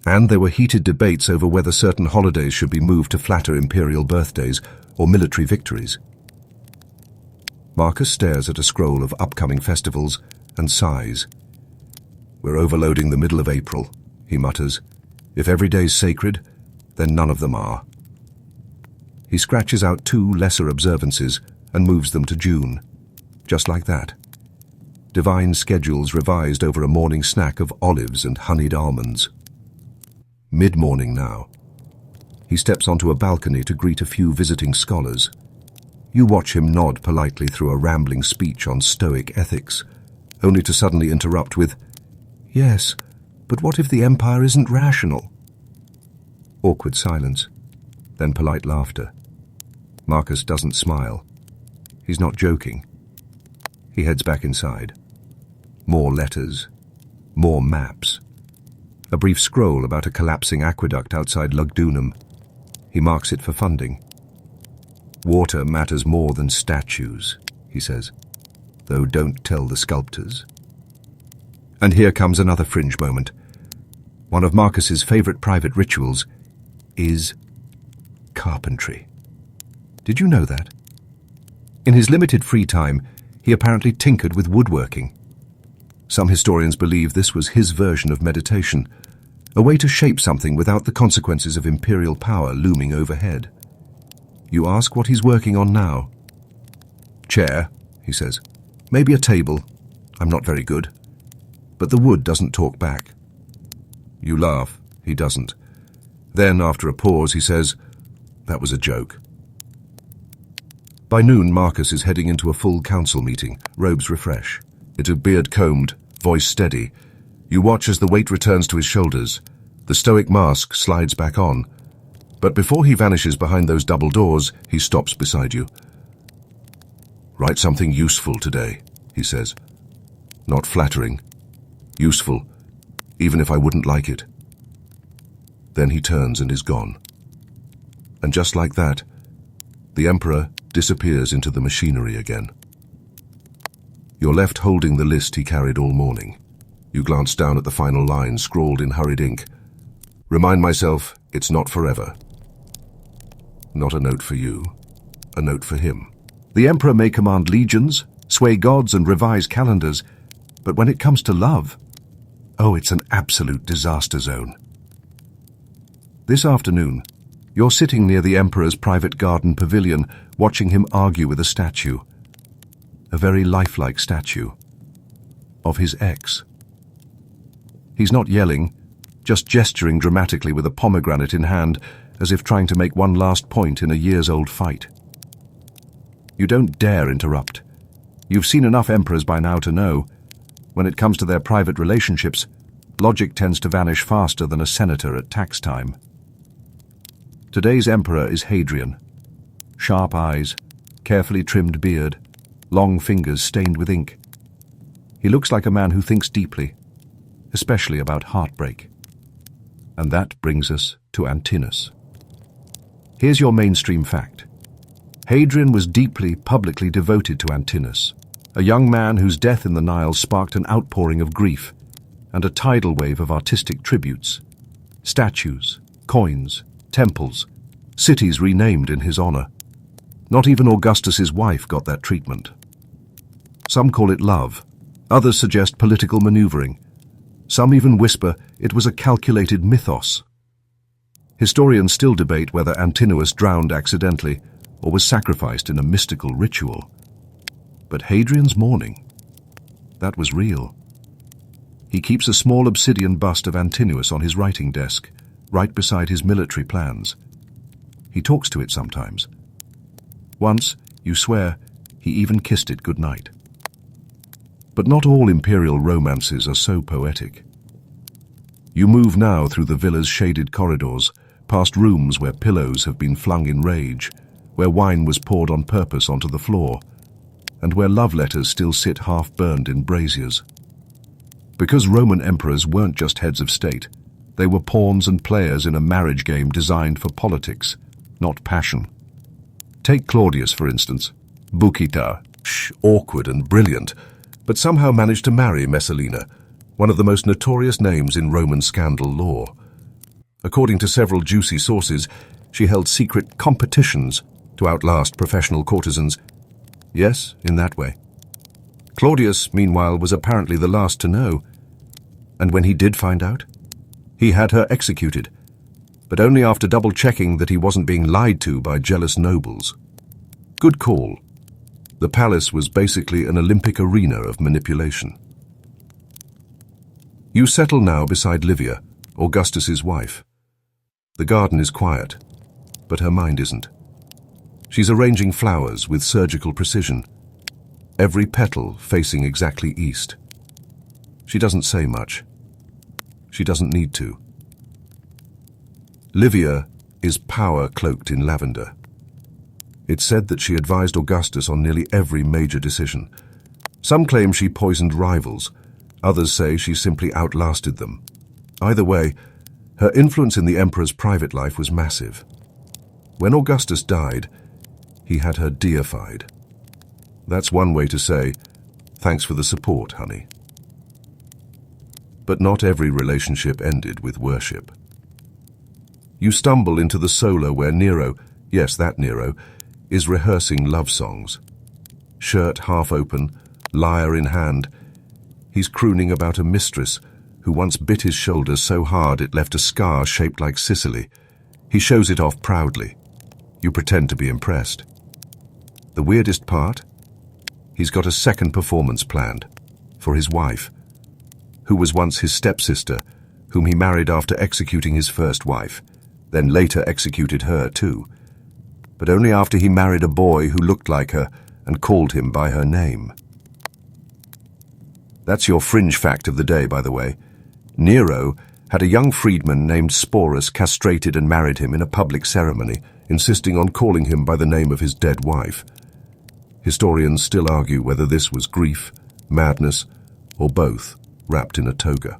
And there were heated debates over whether certain holidays should be moved to flatter imperial birthdays or military victories. Marcus stares at a scroll of upcoming festivals and sighs. "We're overloading the middle of April," he mutters. "If every day's sacred, then none of them are." He scratches out 2 lesser observances and moves them to June. Just like that. Divine schedules revised over a morning snack of olives and honeyed almonds. Mid-morning now. He steps onto a balcony to greet a few visiting scholars. You watch him nod politely through a rambling speech on Stoic ethics, only to suddenly interrupt with, "Yes, but what if the empire isn't rational?" Awkward silence, then polite laughter. Marcus doesn't smile. He's not joking. He heads back inside. More letters. More maps. A brief scroll about a collapsing aqueduct outside Lugdunum. He marks it for funding. "Water matters more than statues," he says, "though don't tell the sculptors." And here comes another fringe moment. One of Marcus's favorite private rituals is carpentry. Did you know that? In his limited free time, he apparently tinkered with woodworking. Some historians believe this was his version of meditation, a way to shape something without the consequences of imperial power looming overhead. You ask what he's working on now. "Chair," he says. "Maybe a table. I'm not very good." But the wood doesn't talk back. You laugh. He doesn't. Then, after a pause, he says, "That was a joke." By noon, Marcus is heading into a full council meeting, robes refresh. It's a beard combed, voice steady. You watch as the weight returns to his shoulders. The stoic mask slides back on. But before he vanishes behind those double doors, he stops beside you. "Write something useful today," he says. "Not flattering. Useful, even if I wouldn't like it." Then he turns and is gone. And just like that, the Emperor disappears into the machinery again. You're left holding the list he carried all morning. You glance down at the final line scrawled in hurried ink. "Remind myself it's not forever." Not a note for you, a note for him. The Emperor may command legions, sway gods and revise calendars, but when it comes to love, oh, it's an absolute disaster zone. This afternoon, you're sitting near the Emperor's private garden pavilion, watching him argue with a statue. A very lifelike statue. Of his ex. He's not yelling, just gesturing dramatically with a pomegranate in hand, as if trying to make one last point in a years-old fight. You don't dare interrupt. You've seen enough emperors by now to know, when it comes to their private relationships, logic tends to vanish faster than a senator at tax time. Today's emperor is Hadrian. Sharp eyes, carefully trimmed beard, long fingers stained with ink. He looks like a man who thinks deeply, especially about heartbreak. And that brings us to Antinous. Here's your mainstream fact. Hadrian was deeply, publicly devoted to Antinous, a young man whose death in the Nile sparked an outpouring of grief and a tidal wave of artistic tributes. Statues, coins, temples, cities renamed in his honor. Not even Augustus's wife got that treatment. Some call it love, Others suggest political maneuvering. Some even whisper it was a calculated mythos. Historians still debate whether Antinous drowned accidentally or was sacrificed in a mystical ritual. But Hadrian's mourning, that was real. He keeps a small obsidian bust of Antinous on his writing desk, right beside his military plans. He talks to it sometimes. Once, you swear, he even kissed it goodnight. But not all imperial romances are so poetic. You move now through the villa's shaded corridors, past rooms where pillows have been flung in rage, where wine was poured on purpose onto the floor, and where love letters still sit half-burned in braziers. Because Roman emperors weren't just heads of state, they were pawns and players in a marriage game designed for politics, not passion. Take Claudius, for instance. Bukita, awkward and brilliant, but somehow managed to marry Messalina, one of the most notorious names in Roman scandal lore. According to several juicy sources, she held secret competitions to outlast professional courtesans. Yes, in that way. Claudius, meanwhile, was apparently the last to know. And when he did find out, he had her executed, but only after double-checking that he wasn't being lied to by jealous nobles. Good call. The palace was basically an Olympic arena of manipulation. You settle now beside Livia, Augustus's wife. The garden is quiet, but her mind isn't. She's arranging flowers with surgical precision, every petal facing exactly east. She doesn't say much. She doesn't need to. Livia is power cloaked in lavender. It's said that she advised Augustus on nearly every major decision. Some claim she poisoned rivals. Others say she simply outlasted them. Either way, her influence in the emperor's private life was massive. When Augustus died, he had her deified. That's one way to say, thanks for the support, honey. But not every relationship ended with worship. You stumble into the solo where Nero, yes, that Nero, is rehearsing love songs. Shirt half open, lyre in hand, he's crooning about a mistress who once bit his shoulder so hard it left a scar shaped like Sicily. He shows it off proudly. You pretend to be impressed. The weirdest part? He's got a second performance planned, for his wife, who was once his stepsister, whom he married after executing his first wife, then later executed her too, but only after he married a boy who looked like her and called him by her name. That's your fringe fact of the day, by the way. Nero had a young freedman named Sporus castrated and married him in a public ceremony, insisting on calling him by the name of his dead wife. Historians still argue whether this was grief, madness, or both, wrapped in a toga.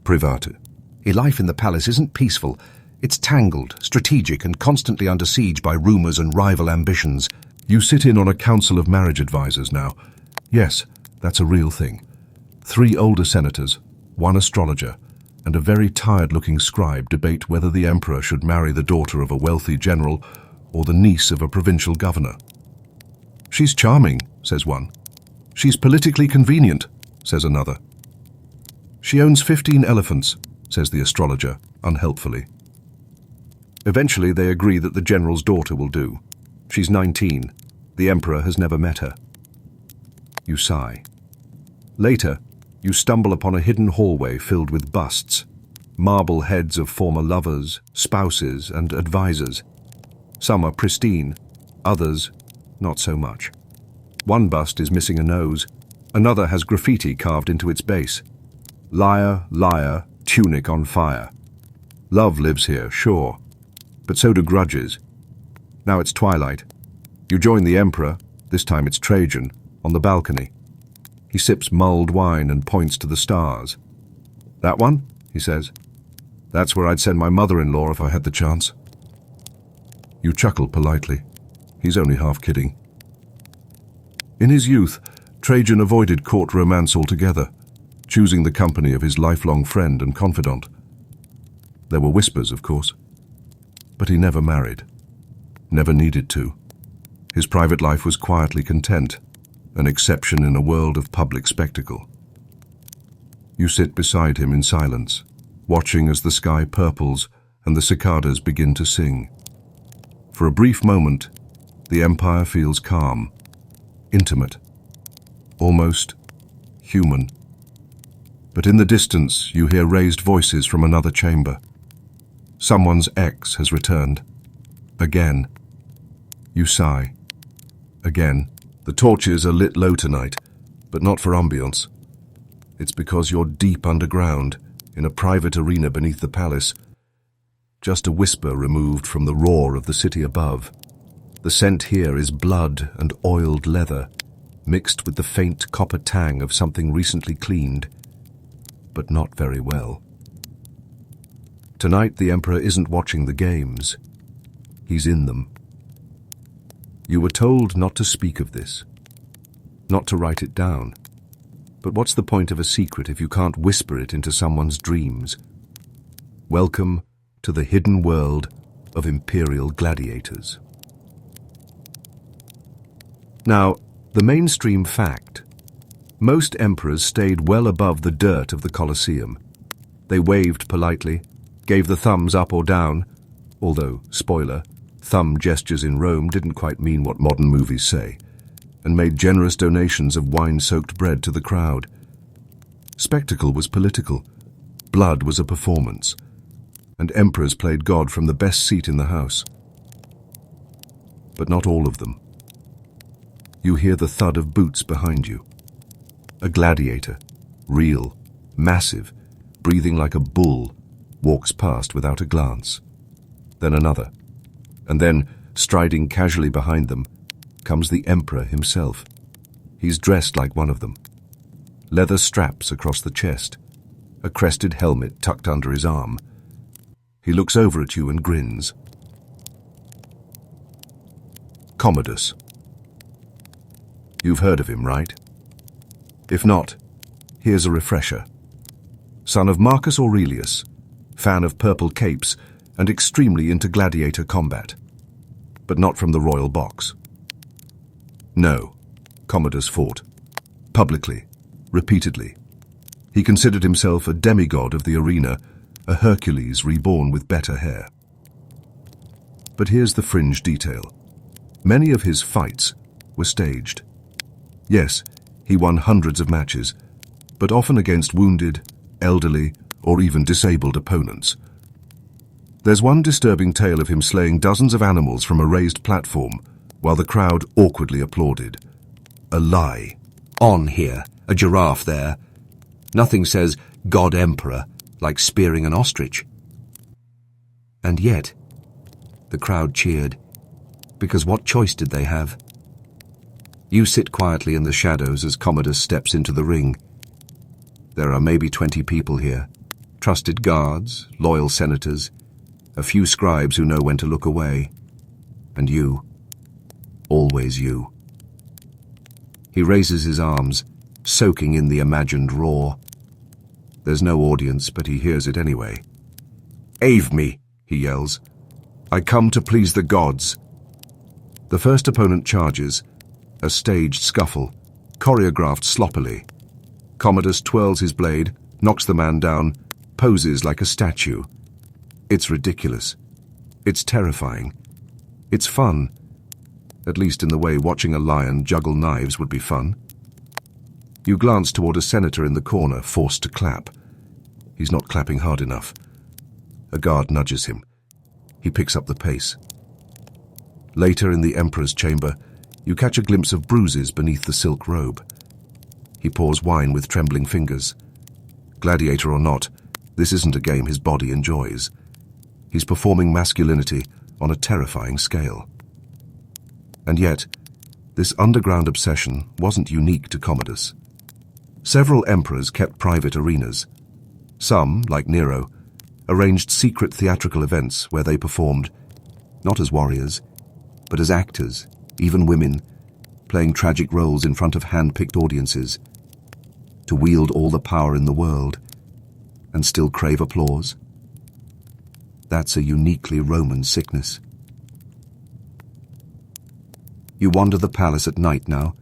Private. Life in the palace isn't peaceful. It's tangled, strategic, and constantly under siege by rumors and rival ambitions. You sit in on a council of marriage advisors now. Yes, that's a real thing. 3 older senators, 1 astrologer, and a very tired-looking scribe debate whether the emperor should marry the daughter of a wealthy general or the niece of a provincial governor. She's charming, says one. She's politically convenient, says another. She owns 15 elephants, says the astrologer, unhelpfully. Eventually they agree that the general's daughter will do. She's 19. The emperor has never met her. You sigh. Later, you stumble upon a hidden hallway filled with busts, marble heads of former lovers, spouses, and advisors. Some are pristine, others not so much. One bust is missing a nose, another has graffiti carved into its base. Liar, liar, tunic on fire. Love lives here, sure, but so do grudges. Now it's twilight. You join the emperor, this time it's Trajan, on the balcony. He sips mulled wine and points to the stars. That one? He says. That's where I'd send my mother-in-law if I had the chance. You chuckle politely. He's only half kidding. In his youth, Trajan avoided court romance altogether, choosing the company of his lifelong friend and confidant. There were whispers, of course, but he never married. Never needed to. His private life was quietly content, an exception in a world of public spectacle. You sit beside him in silence, watching as the sky purples and the cicadas begin to sing. For a brief moment, the Empire feels calm, intimate, almost human. But in the distance, you hear raised voices from another chamber. Someone's ex has returned. Again. You sigh. Again. The torches are lit low tonight, but not for ambience. It's because you're deep underground, in a private arena beneath the palace, just a whisper removed from the roar of the city above. The scent here is blood and oiled leather, mixed with the faint copper tang of something recently cleaned, but not very well. Tonight the Emperor isn't watching the games. He's in them. You were told not to speak of this, not to write it down. But what's the point of a secret if you can't whisper it into someone's dreams? Welcome to the hidden world of imperial gladiators. Now, the mainstream fact. Most emperors stayed well above the dirt of the Colosseum. They waved politely, gave the thumbs up or down, although, spoiler, thumb gestures in Rome didn't quite mean what modern movies say, and made generous donations of wine-soaked bread to the crowd. Spectacle was political, blood was a performance, and emperors played God from the best seat in the house. But not all of them. You hear the thud of boots behind you. A gladiator, real, massive, breathing like a bull, walks past without a glance. Then another. And then, striding casually behind them, comes the Emperor himself. He's dressed like one of them. Leather straps across the chest, a crested helmet tucked under his arm. He looks over at you and grins. Commodus. You've heard of him, right? If not, here's a refresher. Son of Marcus Aurelius, fan of purple capes, and extremely into gladiator combat. But not from the royal box. No, Commodus fought. Publicly, repeatedly. He considered himself a demigod of the arena, a Hercules reborn with better hair. But here's the fringe detail. Many of his fights were staged. Yes, he won hundreds of matches, but often against wounded, elderly, or even disabled opponents. There's one disturbing tale of him slaying dozens of animals from a raised platform, while the crowd awkwardly applauded. A lie. On here, a giraffe there. Nothing says God Emperor like spearing an ostrich. And yet, the crowd cheered, because what choice did they have? You sit quietly in the shadows as Commodus steps into the ring. There are maybe 20 people here, trusted guards, loyal senators, a few scribes who know when to look away. And you. Always you. He raises his arms, soaking in the imagined roar. There's no audience, but he hears it anyway. "Ave me," he yells. "I come to please the gods." The first opponent charges, a staged scuffle, choreographed sloppily. Commodus twirls his blade, knocks the man down, poses like a statue. It's ridiculous. It's terrifying. It's fun. At least in the way watching a lion juggle knives would be fun. You glance toward a senator in the corner, forced to clap. He's not clapping hard enough. A guard nudges him. He picks up the pace. Later in the Emperor's chamber, you catch a glimpse of bruises beneath the silk robe. He pours wine with trembling fingers. Gladiator or not, this isn't a game his body enjoys. He's performing masculinity on a terrifying scale. And yet, this underground obsession wasn't unique to Commodus. Several emperors kept private arenas. Some, like Nero, arranged secret theatrical events where they performed, not as warriors, but as actors, even women, playing tragic roles in front of hand-picked audiences, to wield all the power in the world and still crave applause. That's a uniquely Roman sickness. You wander the palace at night now,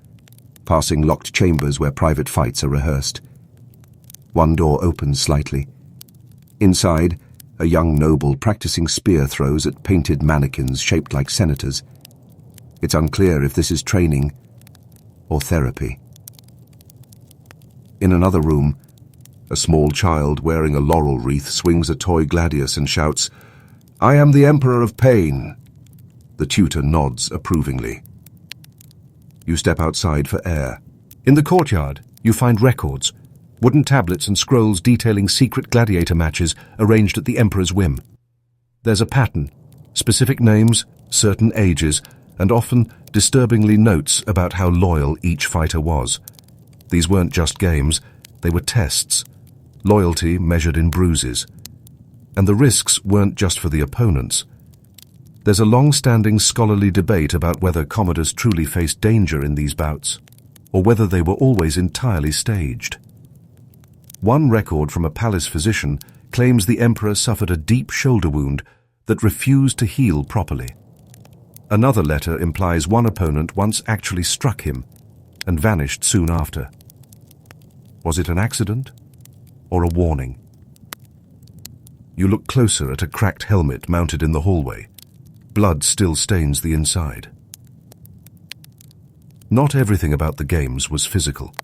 passing locked chambers where private fights are rehearsed. One door opens slightly. Inside, a young noble practicing spear throws at painted mannequins shaped like senators. It's unclear if this is training or therapy. In another room, a small child wearing a laurel wreath swings a toy gladius and shouts, "I am the Emperor of Pain." The tutor nods approvingly. You step outside for air. In the courtyard, you find records, wooden tablets and scrolls detailing secret gladiator matches arranged at the Emperor's whim. There's a pattern, specific names, certain ages, and often disturbingly notes about how loyal each fighter was. These weren't just games, they were tests, loyalty measured in bruises. And the risks weren't just for the opponents. There's a long-standing scholarly debate about whether commodores truly faced danger in these bouts, or whether they were always entirely staged. One record from a palace physician claims the emperor suffered a deep shoulder wound that refused to heal properly. Another letter implies one opponent once actually struck him and vanished soon after. Was it an accident or a warning? You look closer at a cracked helmet mounted in the hallway. Blood still stains the inside. Not everything about the games was physical.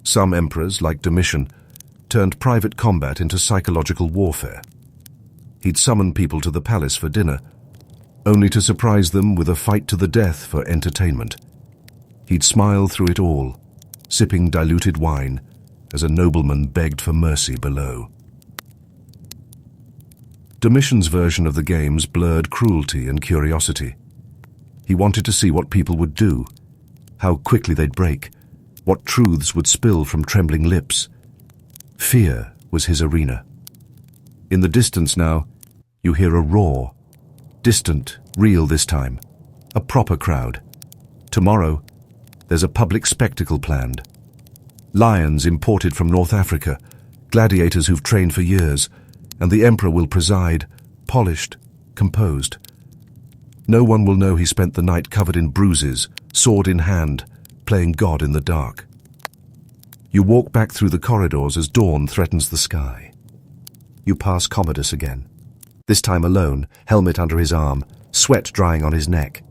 Some emperors, like Domitian, turned private combat into psychological warfare. He'd summon people to the palace for dinner, only to surprise them with a fight to the death for entertainment. He'd smile through it all, sipping diluted wine, as a nobleman begged for mercy below. Domitian's version of the games blurred cruelty and curiosity. He wanted to see what people would do, how quickly they'd break, what truths would spill from trembling lips. Fear was his arena. In the distance now, you hear a roar. Distant, real this time. A proper crowd. Tomorrow, there's a public spectacle planned. Lions imported from North Africa, gladiators who've trained for years, and the emperor will preside, polished, composed. No one will know he spent the night covered in bruises, sword in hand, playing God in the dark. You walk back through the corridors as dawn threatens the sky. You pass Commodus again, this time alone, helmet under his arm, sweat drying on his neck.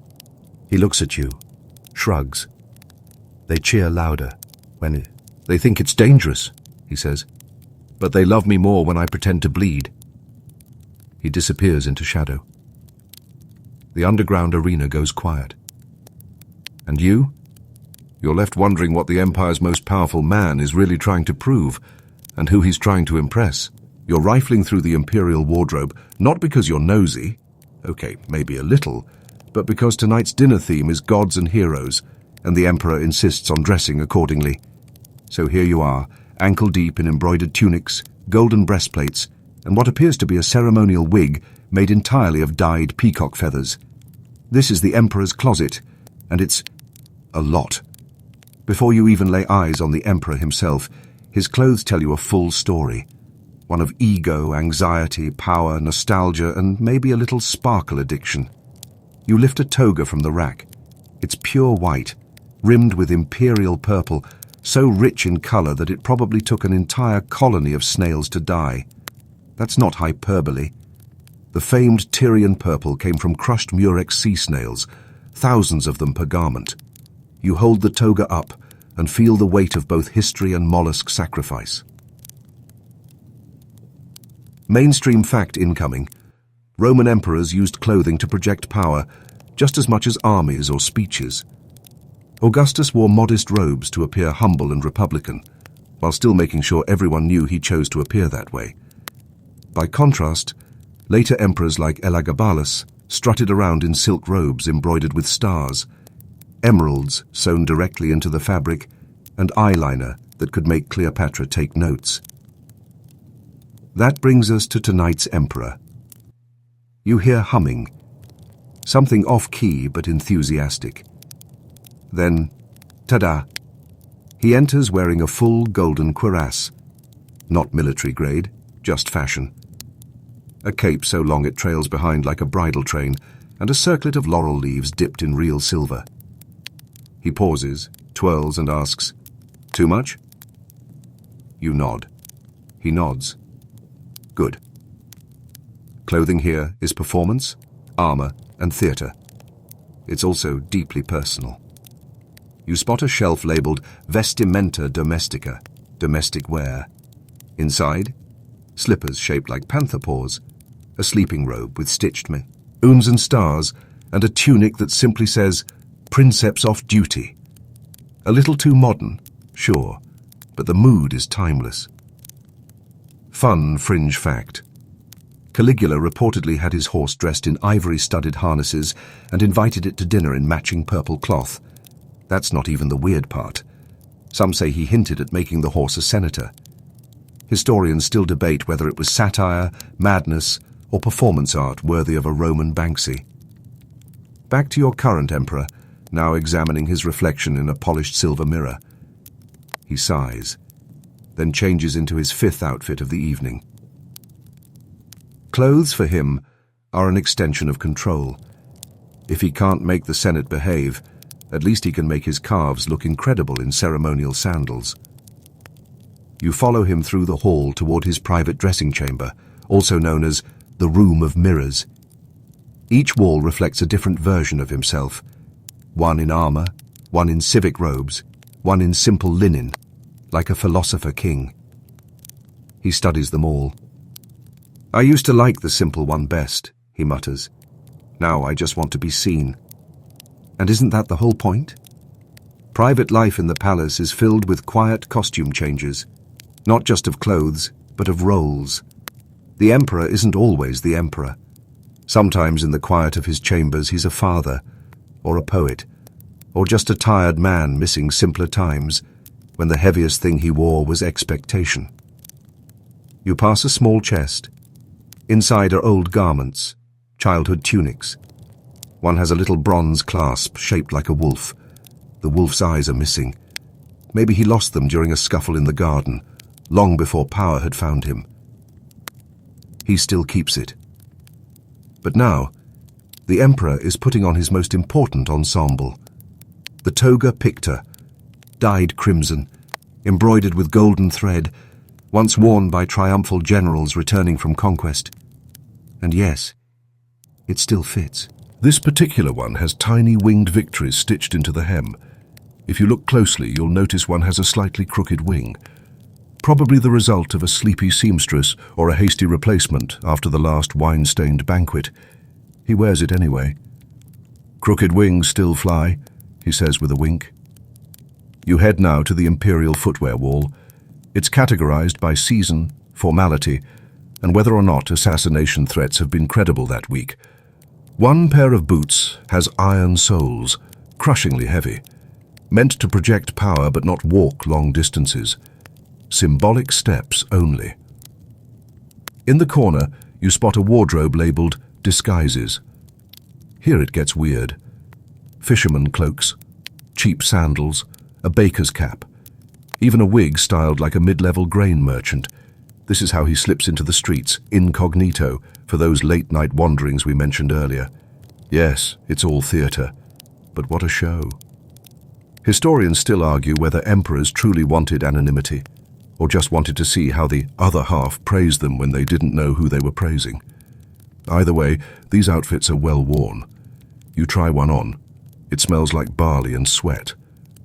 He looks at you, shrugs. They cheer louder when they think it's dangerous, he says. But they love me more when I pretend to bleed. He disappears into shadow. The underground arena goes quiet. And you? You're left wondering what the Empire's most powerful man is really trying to prove, and who he's trying to impress. You're rifling through the Imperial wardrobe, not because you're nosy, okay, maybe a little, but because tonight's dinner theme is gods and heroes, and the Emperor insists on dressing accordingly. So here you are, ankle-deep in embroidered tunics, golden breastplates, and what appears to be a ceremonial wig made entirely of dyed peacock feathers. This is the Emperor's closet, and it's a lot. Before you even lay eyes on the Emperor himself, his clothes tell you a full story. One of ego, anxiety, power, nostalgia, and maybe a little sparkle addiction. You lift a toga from the rack. It's pure white, rimmed with imperial purple, so rich in color that it probably took an entire colony of snails to dye. That's not hyperbole. The famed Tyrian purple came from crushed murex sea snails, thousands of them per garment. You hold the toga up and feel the weight of both history and mollusk sacrifice. Mainstream fact incoming. Roman emperors used clothing to project power, just as much as armies or speeches. Augustus wore modest robes to appear humble and republican, while still making sure everyone knew he chose to appear that way. By contrast, later emperors like Elagabalus strutted around in silk robes embroidered with stars, emeralds sewn directly into the fabric, and eyeliner that could make Cleopatra take notes. That brings us to tonight's emperor. You hear humming, something off-key but enthusiastic. Then, ta-da, he enters wearing a full golden cuirass. Not military grade, just fashion. A cape so long it trails behind like a bridal train, and a circlet of laurel leaves dipped in real silver. He pauses, twirls and asks, "Too much?" You nod. He nods. Good. Clothing here is performance, armor, and theater. It's also deeply personal. You spot a shelf labeled Vestimenta Domestica, domestic wear. Inside, slippers shaped like panther paws, a sleeping robe with stitched moons and stars, and a tunic that simply says, "Princeps off duty." A little too modern, sure, but the mood is timeless. Fun fringe fact. Caligula reportedly had his horse dressed in ivory-studded harnesses and invited it to dinner in matching purple cloth. That's not even the weird part. Some say he hinted at making the horse a senator. Historians still debate whether it was satire, madness, or performance art worthy of a Roman Banksy. Back to your current emperor, now examining his reflection in a polished silver mirror. He sighs, then changes into his fifth outfit of the evening. Clothes for him are an extension of control. If he can't make the Senate behave, at least he can make his calves look incredible in ceremonial sandals. You follow him through the hall toward his private dressing chamber, also known as the Room of Mirrors. Each wall reflects a different version of himself. One in armor, one in civic robes, one in simple linen, like a philosopher king. He studies them all. "I used to like the simple one best," he mutters. "Now I just want to be seen." And isn't that the whole point? Private life in the palace is filled with quiet costume changes, not just of clothes, but of roles. The emperor isn't always the emperor. Sometimes in the quiet of his chambers he's a father, or a poet, or just a tired man missing simpler times, when the heaviest thing he wore was expectation. You pass a small chest. Inside are old garments, childhood tunics. One has a little bronze clasp shaped like a wolf. The wolf's eyes are missing. Maybe he lost them during a scuffle in the garden, long before power had found him. He still keeps it. But now, the emperor is putting on his most important ensemble. The toga picta, dyed crimson, embroidered with golden thread, once worn by triumphal generals returning from conquest. And yes, it still fits. This particular one has tiny winged victories stitched into the hem. If you look closely, you'll notice one has a slightly crooked wing. Probably the result of a sleepy seamstress or a hasty replacement after the last wine-stained banquet. He wears it anyway. "Crooked wings still fly," he says with a wink. You head now to the imperial footwear wall. It's categorized by season, formality, and whether or not assassination threats have been credible that week. One pair of boots has iron soles, crushingly heavy, meant to project power but not walk long distances. Symbolic steps only. In the corner, you spot a wardrobe labeled Disguises. Here it gets weird. Fisherman cloaks, cheap sandals, a baker's cap, even a wig styled like a mid-level grain merchant. This is how he slips into the streets, incognito, for those late-night wanderings we mentioned earlier. Yes, it's all theatre, but what a show. Historians still argue whether emperors truly wanted anonymity, or just wanted to see how the other half praised them when they didn't know who they were praising. Either way, these outfits are well worn. You try one on. It smells like barley and sweat.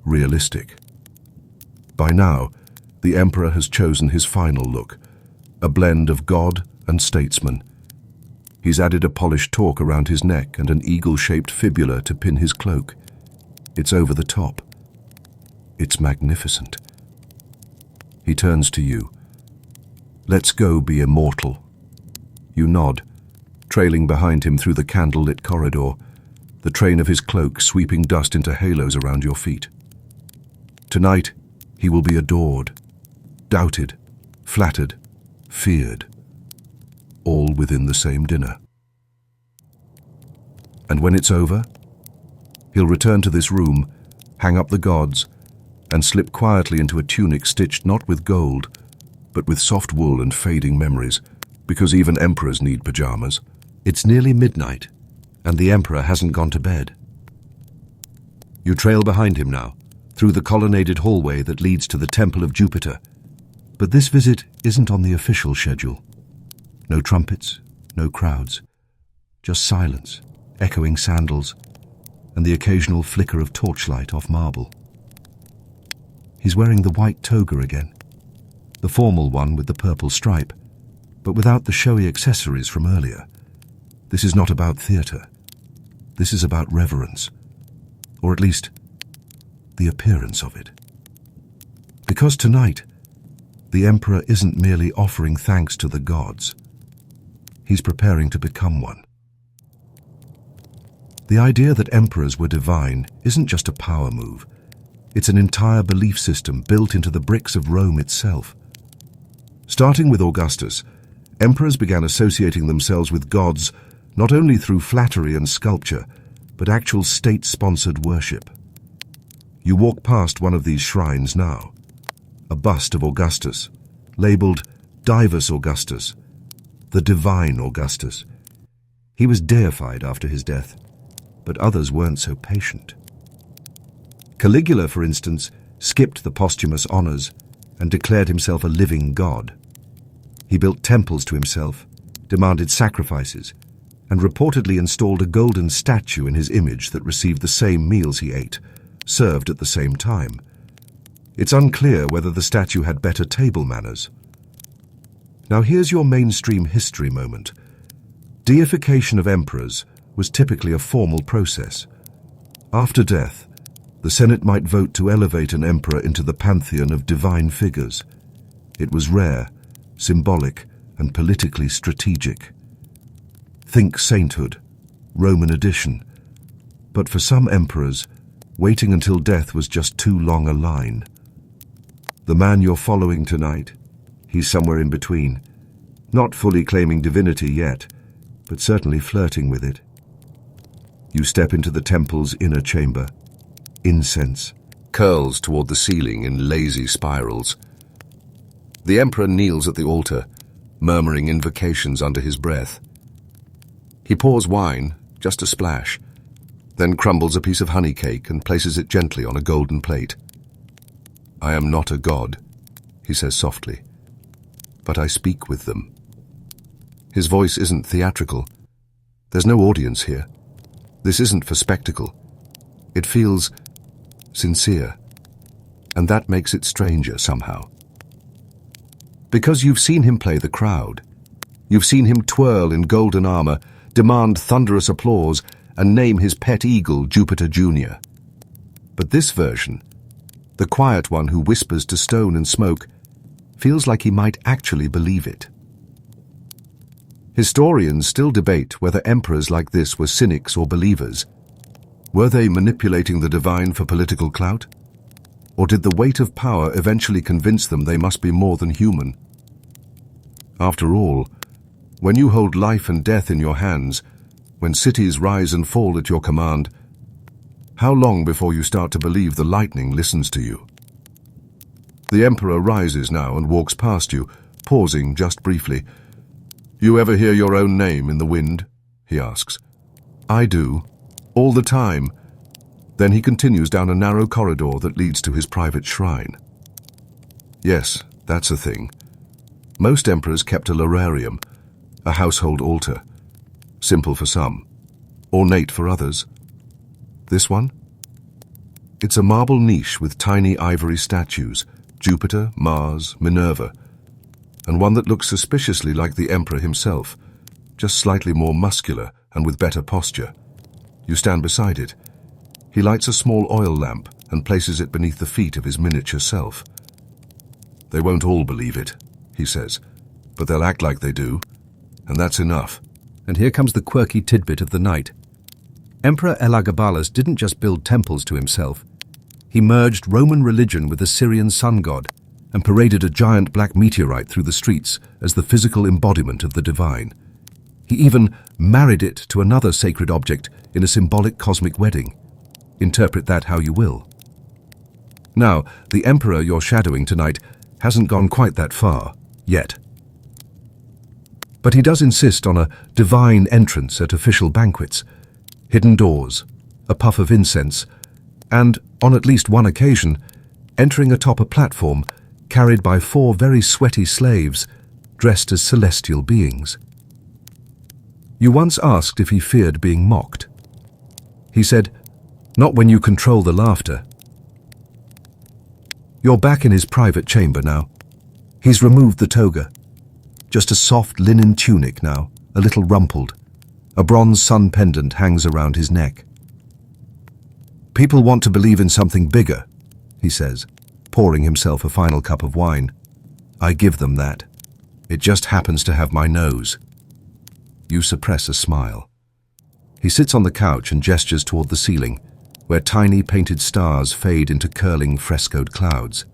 Realistic. By now, the emperor has chosen his final look, a blend of god and statesman. He's added a polished torque around his neck and an eagle-shaped fibula to pin his cloak. It's over the top. It's magnificent. He turns to you. "Let's go be immortal." You nod, trailing behind him through the candle-lit corridor, the train of his cloak sweeping dust into halos around your feet. Tonight, he will be adored, doubted, flattered, feared, all within the same dinner. And when it's over, he'll return to this room, hang up the gods, and slip quietly into a tunic stitched not with gold, but with soft wool and fading memories, because even emperors need pajamas. It's nearly midnight, and the emperor hasn't gone to bed. You trail behind him now, through the colonnaded hallway that leads to the Temple of Jupiter. But this visit isn't on the official schedule. No trumpets, no crowds, just silence, echoing sandals, and the occasional flicker of torchlight off marble. He's wearing the white toga again, the formal one with the purple stripe, but without the showy accessories from earlier. This is not about theatre. This is about reverence, or at least the appearance of it. Because tonight, the Emperor isn't merely offering thanks to the gods. He's preparing to become one. The idea that emperors were divine isn't just a power move. It's an entire belief system built into the bricks of Rome itself. Starting with Augustus, emperors began associating themselves with gods not only through flattery and sculpture, but actual state-sponsored worship. You walk past one of these shrines now, a bust of Augustus, labeled Divus Augustus, the divine Augustus. He was deified after his death, but others weren't so patient. Caligula, for instance, skipped the posthumous honors and declared himself a living god. He built temples to himself, demanded sacrifices, and reportedly installed a golden statue in his image that received the same meals he ate, served at the same time. It's unclear whether the statue had better table manners. Now here's your mainstream history moment. Deification of emperors was typically a formal process. After death, the Senate might vote to elevate an emperor into the pantheon of divine figures. It was rare, symbolic, and politically strategic. Think sainthood, Roman edition. But for some emperors, waiting until death was just too long a line. The man you're following tonight, he's somewhere in between, not fully claiming divinity yet, but certainly flirting with it. You step into the temple's inner chamber. Incense curls toward the ceiling in lazy spirals. The emperor kneels at the altar, murmuring invocations under his breath. He pours wine, just a splash, then crumbles a piece of honey cake and places it gently on a golden plate. "I am not a god," he says softly, "but I speak with them." His voice isn't theatrical. There's no audience here. This isn't for spectacle. It feels sincere, and that makes it stranger somehow. Because you've seen him play the crowd. You've seen him twirl in golden armor, demand thunderous applause, and name his pet eagle Jupiter Jr. But this version, the quiet one who whispers to stone and smoke, feels like he might actually believe it. Historians still debate whether emperors like this were cynics or believers. Were they manipulating the divine for political clout? Or did the weight of power eventually convince them they must be more than human? After all, when you hold life and death in your hands, when cities rise and fall at your command, how long before you start to believe the lightning listens to you? The emperor rises now and walks past you, pausing just briefly. "You ever hear your own name in the wind?" he asks. "I do, all the time." Then he continues down a narrow corridor that leads to his private shrine. Yes, that's a thing. Most emperors kept a lararium, a household altar. Simple for some, ornate for others. This one? It's a marble niche with tiny ivory statues, Jupiter, Mars, Minerva, and one that looks suspiciously like the emperor himself, just slightly more muscular and with better posture. You stand beside it. He lights a small oil lamp and places it beneath the feet of his miniature self. "They won't all believe it," he says, "but they'll act like they do, and that's enough." And here comes the quirky tidbit of the night. Emperor Elagabalus didn't just build temples to himself. He merged Roman religion with the Syrian sun god and paraded a giant black meteorite through the streets as the physical embodiment of the divine. He even married it to another sacred object in a symbolic cosmic wedding. Interpret that how you will. Now, the emperor you're shadowing tonight hasn't gone quite that far, yet. But he does insist on a divine entrance at official banquets, hidden doors, a puff of incense, and, on at least one occasion, entering atop a platform carried by 4 very sweaty slaves dressed as celestial beings. You once asked if he feared being mocked. He said, "Not when you control the laughter." You're back in his private chamber now. He's removed the toga. Just a soft linen tunic now, a little rumpled. A bronze sun pendant hangs around his neck. "People want to believe in something bigger," he says, pouring himself a final cup of wine. "I give them that. It just happens to have my nose." You suppress a smile. He sits on the couch and gestures toward the ceiling, where tiny painted stars fade into curling frescoed clouds.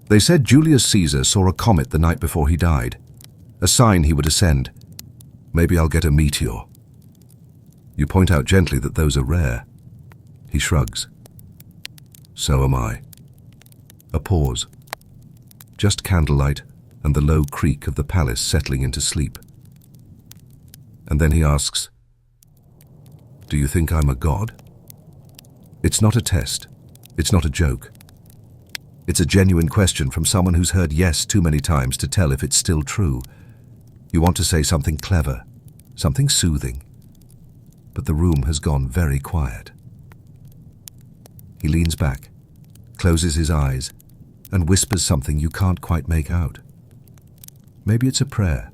They said Julius Caesar saw a comet the night before he died, a sign he would ascend. Maybe I'll get a meteor. You point out gently that those are rare. He shrugs. So am I. A pause. Just candlelight and the low creak of the palace settling into sleep. And then he asks, "Do you think I'm a god?" It's not a test. It's not a joke. It's a genuine question from someone who's heard yes too many times to tell if it's still true. You want to say something clever, something soothing. But the room has gone very quiet. He leans back, closes his eyes, and whispers something you can't quite make out. Maybe it's a prayer.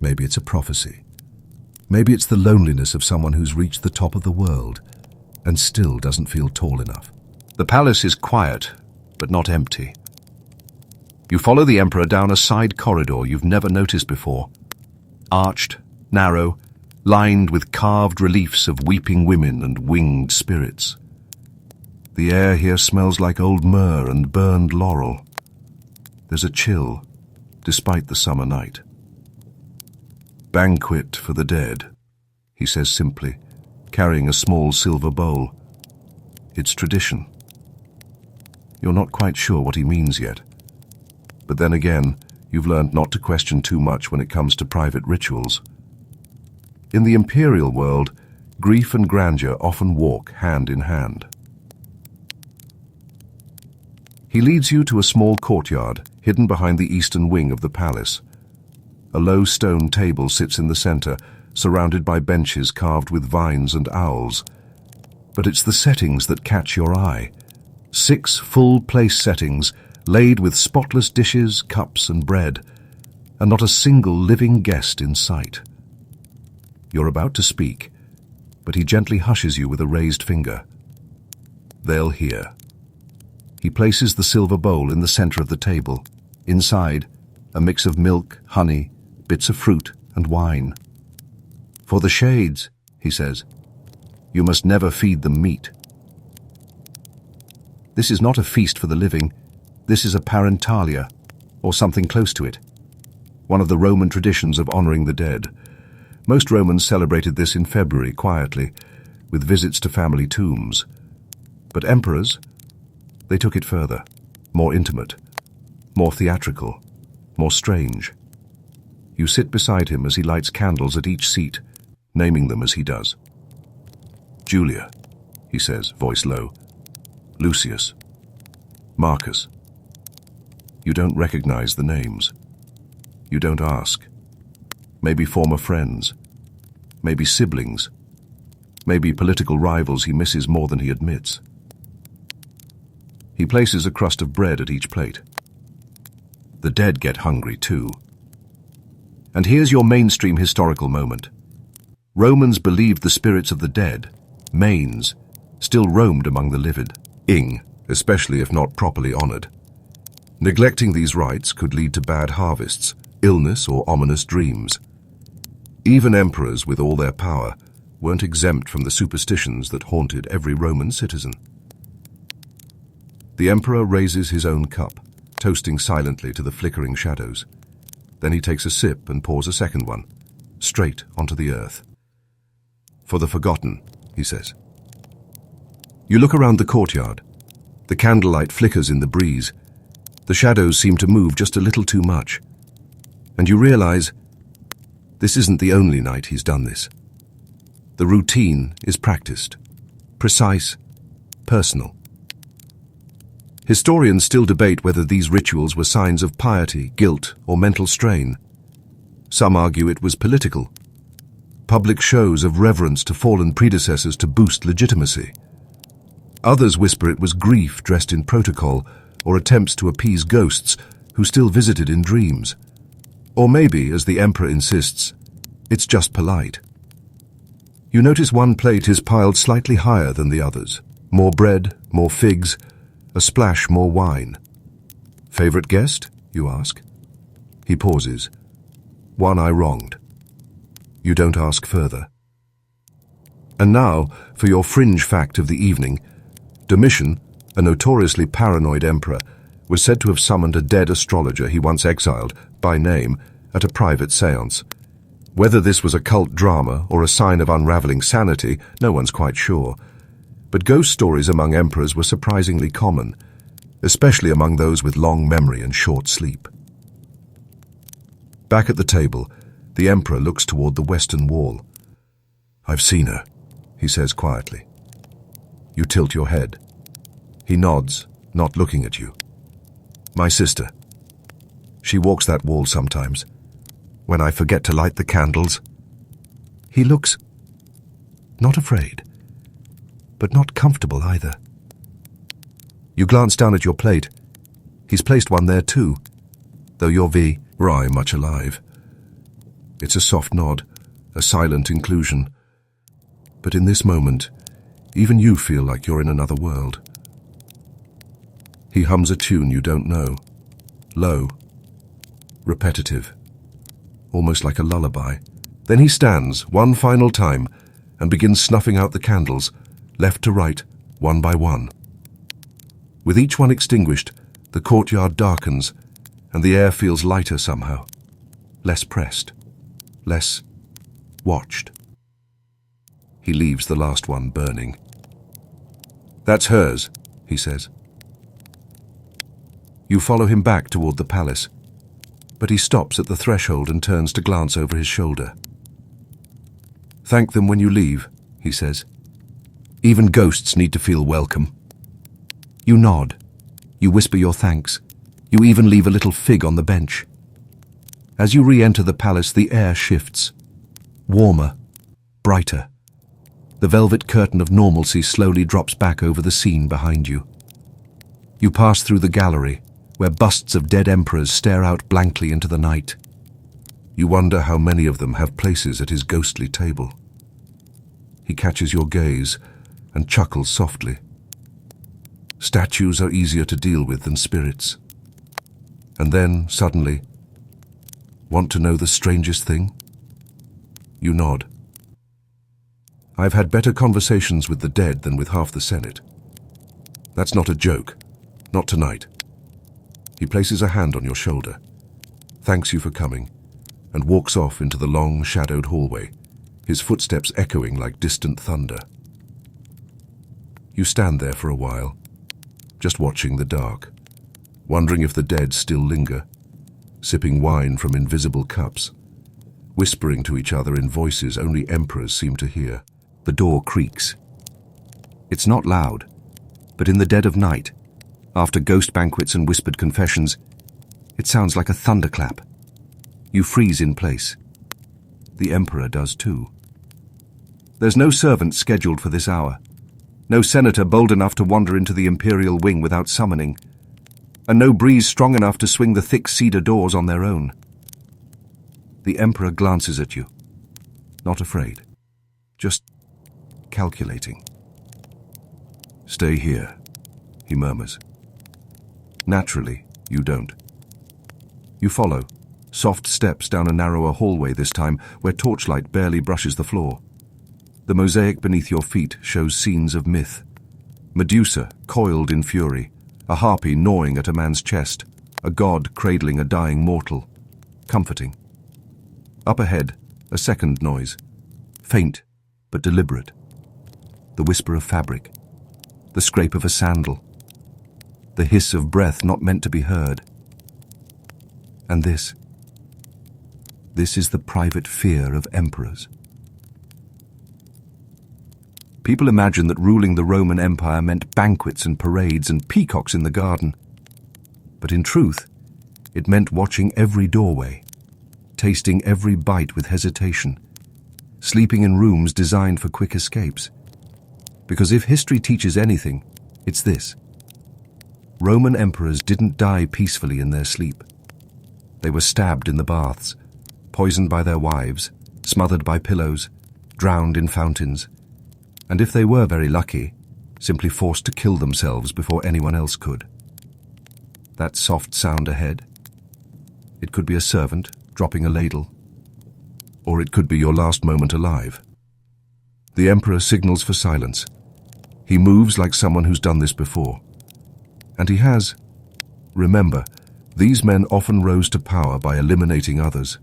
Maybe it's a prophecy. Maybe it's the loneliness of someone who's reached the top of the world and still doesn't feel tall enough. The palace is quiet, but not empty. You follow the emperor down a side corridor you've never noticed before. Arched, narrow, lined with carved reliefs of weeping women and winged spirits. The air here smells like old myrrh and burned laurel. There's a chill, despite the summer night. "Banquet for the dead," he says simply, carrying a small silver bowl. It's tradition. You're not quite sure what he means yet. But then again, you've learned not to question too much when it comes to private rituals. In the imperial world, grief and grandeur often walk hand in hand. He leads you to a small courtyard hidden behind the eastern wing of the palace. A low stone table sits in the center, surrounded by benches carved with vines and owls. But it's the settings that catch your eye. 6 full place settings, laid with spotless dishes, cups, and bread, and not a single living guest in sight. You're about to speak, but he gently hushes you with a raised finger. They'll hear. He places the silver bowl in the center of the table. Inside, a mix of milk, honey, bits of fruit, and wine. "For the shades," he says, "you must never feed them meat." This is not a feast for the living. This is a parentalia, or something close to it. One of the Roman traditions of honoring the dead. Most Romans celebrated this in February quietly, with visits to family tombs. But emperors, they took it further, more intimate, more theatrical, more strange. You sit beside him as he lights candles at each seat, naming them as he does. "Julia," he says, voice low. "Lucius. Marcus." You don't recognize the names. You don't ask. Maybe former friends. Maybe siblings. Maybe political rivals he misses more than he admits. He places a crust of bread at each plate. The dead get hungry too. And here's your mainstream historical moment. Romans believed the spirits of the dead, manes, still roamed among the livid, especially if not properly honored. Neglecting these rites could lead to bad harvests, illness, or ominous dreams. Even emperors, with all their power, weren't exempt from the superstitions that haunted every Roman citizen. The emperor raises his own cup, toasting silently to the flickering shadows. Then he takes a sip and pours a second one, straight onto the earth. "For the forgotten," he says. You look around the courtyard. The candlelight flickers in the breeze. The shadows seem to move just a little too much. And you realize this isn't the only night he's done this. The routine is practiced, precise, personal. Historians still debate whether these rituals were signs of piety, guilt, or mental strain. Some argue it was political. Public shows of reverence to fallen predecessors to boost legitimacy. Others whisper it was grief dressed in protocol, or attempts to appease ghosts who still visited in dreams. Or maybe, as the emperor insists, it's just polite. You notice one plate is piled slightly higher than the others. More bread, more figs, a splash more wine. Favorite guest? You ask. He pauses. One I wronged. You don't ask further. And now, for your fringe fact of the evening, Domitian, a notoriously paranoid emperor, was said to have summoned a dead astrologer he once exiled, by name, at a private séance. Whether this was a cult drama or a sign of unraveling sanity, no one's quite sure. But ghost stories among emperors were surprisingly common, especially among those with long memory and short sleep. Back at the table, the emperor looks toward the western wall. I've seen her, he says quietly. You tilt your head. He nods, not looking at you. My sister. She walks that wall sometimes, when I forget to light the candles. He looks not afraid, but not comfortable either. You glance down at your plate. He's placed one there too, though you're very much alive. It's a soft nod, a silent inclusion. But in this moment, even you feel like you're in another world. He hums a tune you don't know, low, repetitive, almost like a lullaby. Then he stands one final time and begins snuffing out the candles, left to right, one by one. With each one extinguished, the courtyard darkens, and the air feels lighter somehow, less pressed, less watched. He leaves the last one burning. That's hers, he says. You follow him back toward the palace, but he stops at the threshold and turns to glance over his shoulder. Thank them when you leave, he says. Even ghosts need to feel welcome. You nod. You whisper your thanks. You even leave a little fig on the bench. As you re-enter the palace, the air shifts. Warmer, brighter. The velvet curtain of normalcy slowly drops back over the scene behind you. You pass through the gallery, where busts of dead emperors stare out blankly into the night. You wonder how many of them have places at his ghostly table. He catches your gaze and chuckles softly. Statues are easier to deal with than spirits. And then, suddenly, want to know the strangest thing? You nod. I've had better conversations with the dead than with half the Senate. That's not a joke. Not tonight. He places a hand on your shoulder, thanks you for coming, and walks off into the long, shadowed hallway, his footsteps echoing like distant thunder. You stand there for a while, just watching the dark, wondering if the dead still linger, sipping wine from invisible cups, whispering to each other in voices only emperors seem to hear. The door creaks. It's not loud, but in the dead of night, after ghost banquets and whispered confessions, it sounds like a thunderclap. You freeze in place. The emperor does too. There's no servant scheduled for this hour. No senator bold enough to wander into the imperial wing without summoning, and no breeze strong enough to swing the thick cedar doors on their own. The emperor glances at you, not afraid, just calculating. Stay here, he murmurs. Naturally, you don't. You follow, soft steps down a narrower hallway this time, where torchlight barely brushes the floor. The mosaic beneath your feet shows scenes of myth. Medusa, coiled in fury, a harpy gnawing at a man's chest, a god cradling a dying mortal. Comforting. Up ahead, a second noise, faint but deliberate. The whisper of fabric, the scrape of a sandal, the hiss of breath not meant to be heard. And this is the private fear of emperors. People imagine that ruling the Roman Empire meant banquets and parades and peacocks in the garden. But in truth, it meant watching every doorway, tasting every bite with hesitation, sleeping in rooms designed for quick escapes. Because if history teaches anything, it's this. Roman emperors didn't die peacefully in their sleep. They were stabbed in the baths, poisoned by their wives, smothered by pillows, drowned in fountains, and if they were very lucky, simply forced to kill themselves before anyone else could. That soft sound ahead? It could be a servant dropping a ladle, or it could be your last moment alive. The emperor signals for silence. He moves like someone who's done this before. And he has. Remember, these men often rose to power by eliminating others.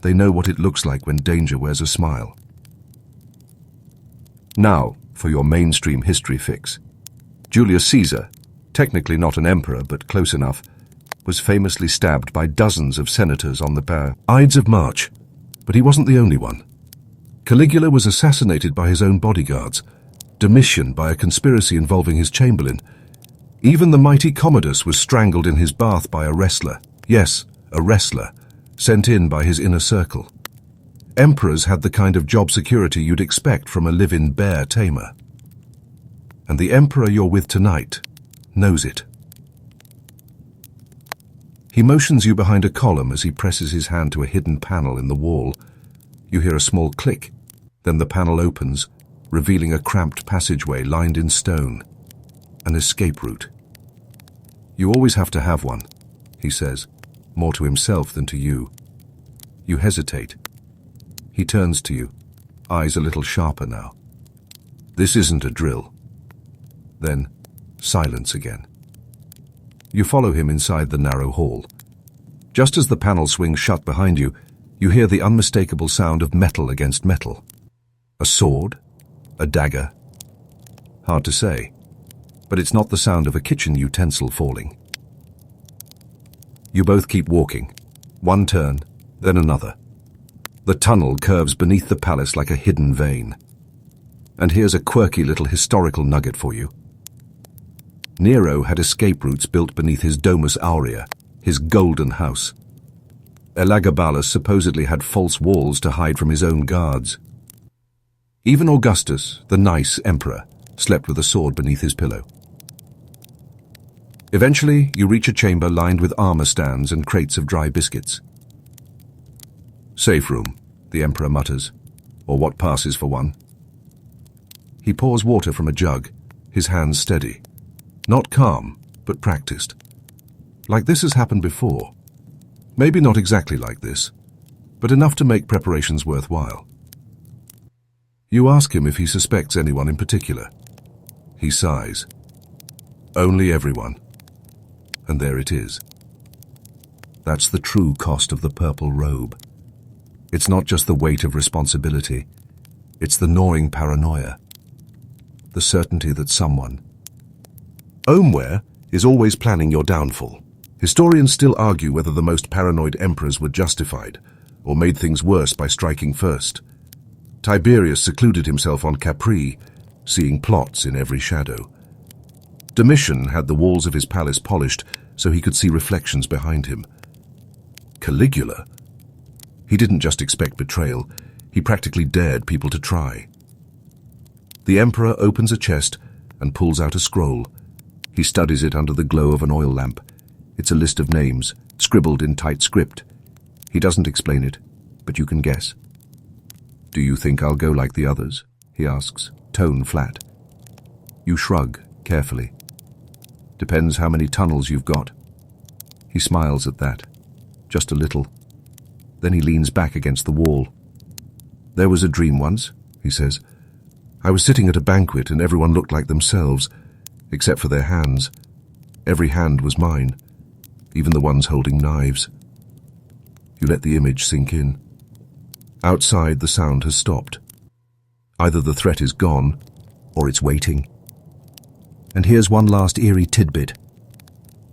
They know what it looks like when danger wears a smile. Now, for your mainstream history fix. Julius Caesar, technically not an emperor but close enough, was famously stabbed by dozens of senators on the Ides of March, but he wasn't the only one. Caligula was assassinated by his own bodyguards, Domitian by a conspiracy involving his chamberlain. Even the mighty Commodus was strangled in his bath by a wrestler. Yes, a wrestler, sent in by his inner circle. Emperors had the kind of job security you'd expect from a live-in bear tamer. And the emperor you're with tonight knows it. He motions you behind a column as he presses his hand to a hidden panel in the wall. You hear a small click, then the panel opens, revealing a cramped passageway lined in stone. An escape route. You always have to have one, he says, more to himself than to you. You hesitate. He turns to you, eyes a little sharper now. This isn't a drill. Then, silence again. You follow him inside the narrow hall. Just as the panel swings shut behind you, you hear the unmistakable sound of metal against metal. A sword? A dagger? Hard to say, but it's not the sound of a kitchen utensil falling. You both keep walking. One turn, then another. The tunnel curves beneath the palace like a hidden vein. And here's a quirky little historical nugget for you. Nero had escape routes built beneath his Domus Aurea, his golden house. Elagabalus supposedly had false walls to hide from his own guards. Even Augustus, the nice emperor, slept with a sword beneath his pillow. Eventually, you reach a chamber lined with armor stands and crates of dry biscuits. Safe room, the emperor mutters, or what passes for one. He pours water from a jug, his hands steady. Not calm, but practiced. Like this has happened before. Maybe not exactly like this, but enough to make preparations worthwhile. You ask him if he suspects anyone in particular. He sighs. Only everyone. And there it is. That's the true cost of the purple robe. It's not just the weight of responsibility. It's the gnawing paranoia. The certainty that someone... Omeware is always planning your downfall. Historians still argue whether the most paranoid emperors were justified, or made things worse by striking first. Tiberius secluded himself on Capri, seeing plots in every shadow. Domitian had the walls of his palace polished so he could see reflections behind him. Caligula? He didn't just expect betrayal, he practically dared people to try. The emperor opens a chest and pulls out a scroll. He studies it under the glow of an oil lamp. It's a list of names, scribbled in tight script. He doesn't explain it, but you can guess. Do you think I'll go like the others? He asks, tone flat. You shrug, carefully. Depends how many tunnels you've got. He smiles at that, just a little. Then he leans back against the wall. There was a dream once, he says. I was sitting at a banquet and everyone looked like themselves, except for their hands. Every hand was mine, even the ones holding knives. You let the image sink in. Outside, the sound has stopped. Either the threat is gone, or it's waiting. And here's one last eerie tidbit.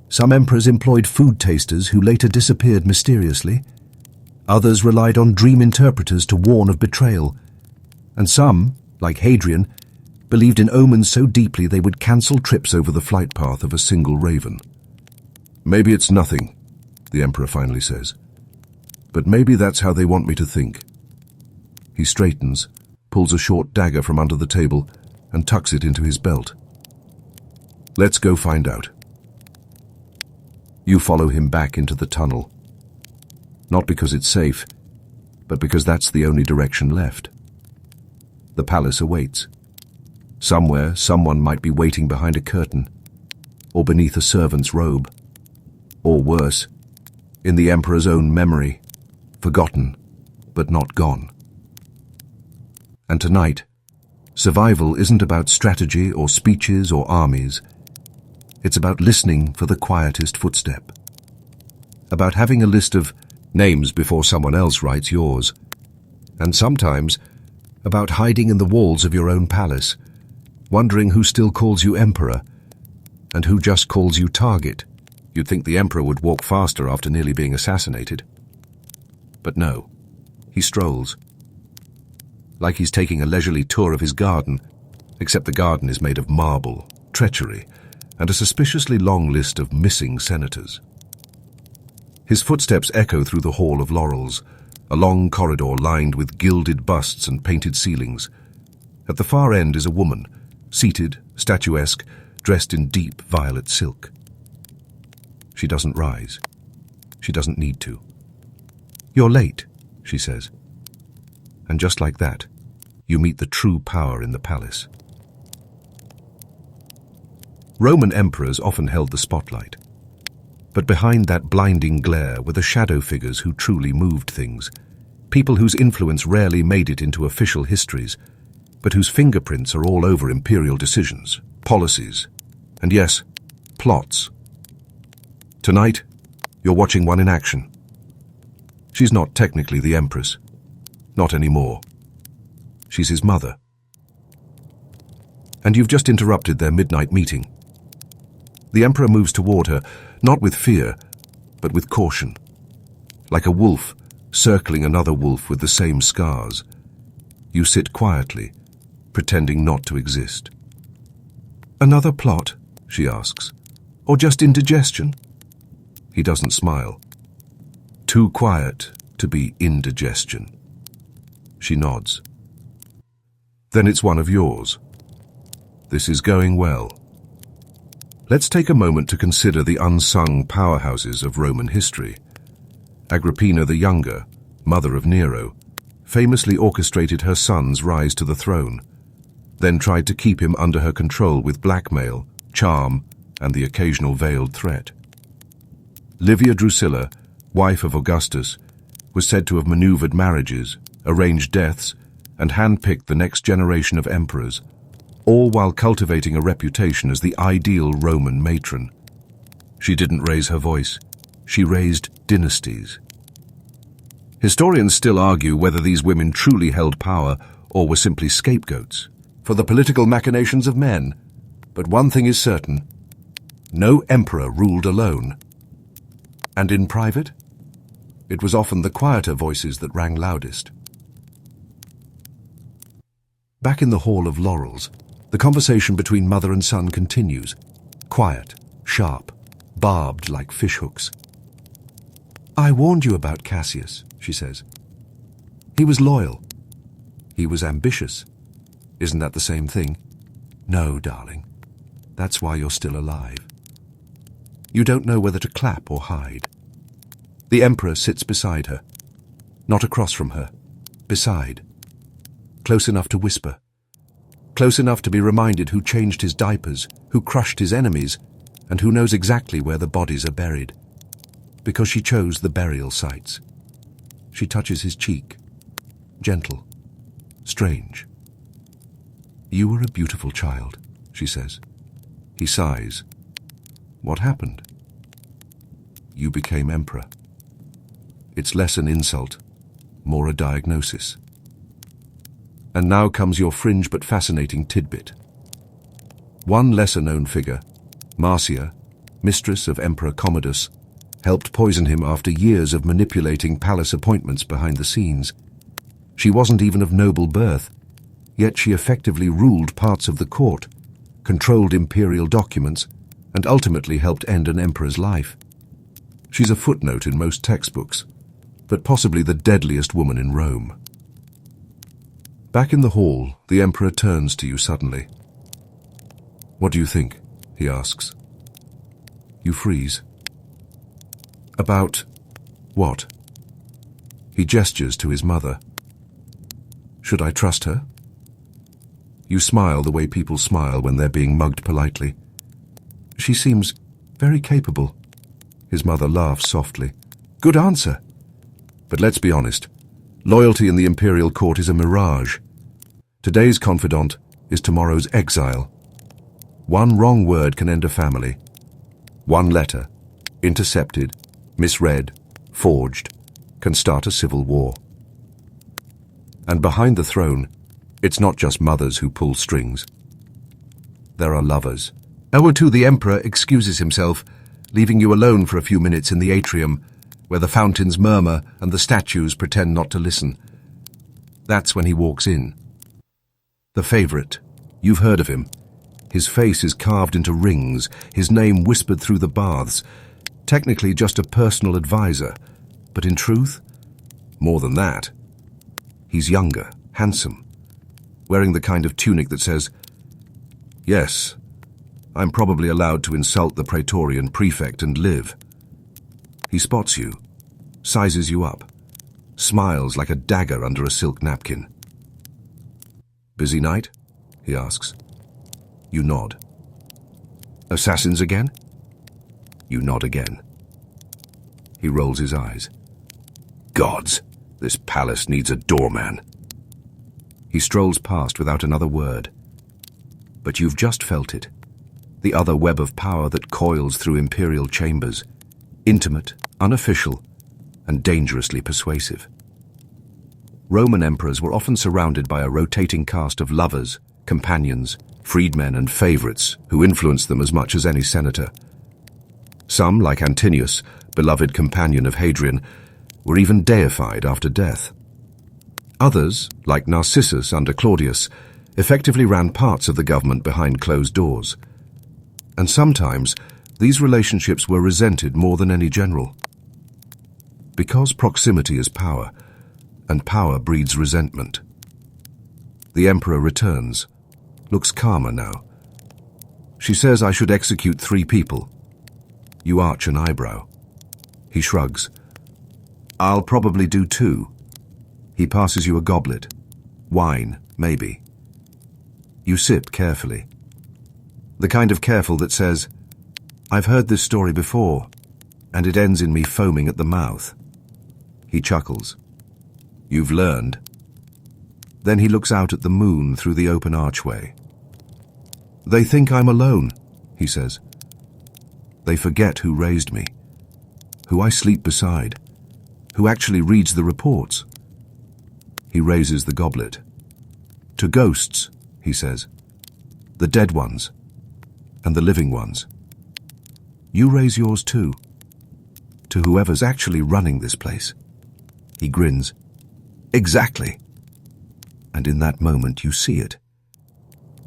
Some emperors employed food tasters who later disappeared mysteriously. Others relied on dream interpreters to warn of betrayal. And some, like Hadrian, believed in omens so deeply they would cancel trips over the flight path of a single raven. "Maybe it's nothing," the Emperor finally says. "But maybe that's how they want me to think." He straightens, pulls a short dagger from under the table, and tucks it into his belt. "Let's go find out." You follow him back into the tunnel. Not because it's safe, but because that's the only direction left. The palace awaits. Somewhere, someone might be waiting behind a curtain, or beneath a servant's robe, or worse, in the Emperor's own memory, forgotten, but not gone. And tonight, survival isn't about strategy or speeches or armies. It's about listening for the quietest footstep. About having a list of names before someone else writes yours. And sometimes, about hiding in the walls of your own palace, wondering who still calls you Emperor, and who just calls you Target. You'd think the Emperor would walk faster after nearly being assassinated. But no, he strolls. Like he's taking a leisurely tour of his garden, except the garden is made of marble, treachery, and a suspiciously long list of missing senators. His footsteps echo through the Hall of Laurels, a long corridor lined with gilded busts and painted ceilings. At the far end is a woman, seated, statuesque, dressed in deep violet silk. She doesn't rise. She doesn't need to. "You're late," she says. And just like that, you meet the true power in the palace. Roman emperors often held the spotlight. But behind that blinding glare were the shadow figures who truly moved things, people whose influence rarely made it into official histories, but whose fingerprints are all over imperial decisions, policies, and yes, plots. Tonight, you're watching one in action. She's not technically the Empress. Not anymore. She's his mother. And you've just interrupted their midnight meeting. The Emperor moves toward her, not with fear, but with caution. Like a wolf circling another wolf with the same scars. You sit quietly, pretending not to exist. "Another plot?" she asks. "Or just indigestion?" He doesn't smile. Too quiet to be indigestion. She nods. "Then it's one of yours. This is going well." Let's take a moment to consider the unsung powerhouses of Roman history. Agrippina the Younger, mother of Nero, famously orchestrated her son's rise to the throne, then tried to keep him under her control with blackmail, charm, and the occasional veiled threat. Livia Drusilla, wife of Augustus, was said to have maneuvered marriages, arranged deaths, and handpicked the next generation of emperors, all while cultivating a reputation as the ideal Roman matron. She didn't raise her voice. She raised dynasties. Historians still argue whether these women truly held power or were simply scapegoats for the political machinations of men. But one thing is certain: no emperor ruled alone. And in private, it was often the quieter voices that rang loudest. Back in the Hall of Laurels, the conversation between mother and son continues, quiet, sharp, barbed like fishhooks. "I warned you about Cassius," she says. "He was loyal. He was ambitious. Isn't that the same thing?" "No, darling. That's why you're still alive. You don't know whether to clap or hide." The Emperor sits beside her, not across from her, beside, close enough to whisper, close enough to be reminded who changed his diapers, who crushed his enemies, and who knows exactly where the bodies are buried. Because she chose the burial sites. She touches his cheek, gentle, strange. "You were a beautiful child," she says. He sighs. "What happened?" "You became emperor." It's less an insult, more a diagnosis. And now comes your fringe but fascinating tidbit. One lesser-known figure, Marcia, mistress of Emperor Commodus, helped poison him after years of manipulating palace appointments behind the scenes. She wasn't even of noble birth, Yet she effectively ruled parts of the court, controlled imperial documents, and ultimately helped end an emperor's life. She's a footnote in most textbooks, but possibly the deadliest woman in Rome. Back in the hall, the emperor turns to you suddenly. "What do you think?" he asks. You freeze. "About what?" He gestures to his mother. "Should I trust her?" You smile the way people smile when they're being mugged politely. "She seems very capable." His mother laughs softly. "Good answer. But let's be honest. Loyalty in the imperial court is a mirage. Today's confidant is tomorrow's exile. One wrong word can end a family. One letter, intercepted, misread, forged, can start a civil war. And behind the throne, it's not just mothers who pull strings. There are lovers." Owatu, the emperor, excuses himself, leaving you alone for a few minutes in the atrium, where the fountains murmur and the statues pretend not to listen. That's when he walks in. The favorite. You've heard of him. His face is carved into rings, his name whispered through the baths. Technically just a personal advisor, but in truth, more than that. He's younger, handsome, wearing the kind of tunic that says, "Yes, I'm probably allowed to insult the Praetorian prefect and live." He spots you, sizes you up, smiles like a dagger under a silk napkin. "Busy night?" he asks. You nod. "Assassins again?" You nod again. He rolls his eyes. "Gods, this palace needs a doorman." He strolls past without another word. But you've just felt it. The other web of power that coils through imperial chambers. Intimate, unofficial, and dangerously persuasive. Roman emperors were often surrounded by a rotating cast of lovers, companions, freedmen, and favorites who influenced them as much as any senator. Some, like Antinius, beloved companion of Hadrian, were even deified after death. Others, like Narcissus under Claudius, effectively ran parts of the government behind closed doors. And sometimes, these relationships were resented more than any general. Because proximity is power, and power breeds resentment. The emperor returns, looks calmer now. She says I should execute 3 people. You arch an eyebrow. He shrugs. I'll probably do 2. He passes you a goblet. Wine, maybe. You sip carefully. The kind of careful that says, I've heard this story before, and it ends in me foaming at the mouth. He chuckles. You've learned. Then he looks out at the moon through the open archway. They think I'm alone, he says. They forget who raised me, who I sleep beside, who actually reads the reports. He raises the goblet. To ghosts, he says. The dead ones, and the living ones. You raise yours too. To whoever's actually running this place. He grins. Exactly. And in that moment you see it.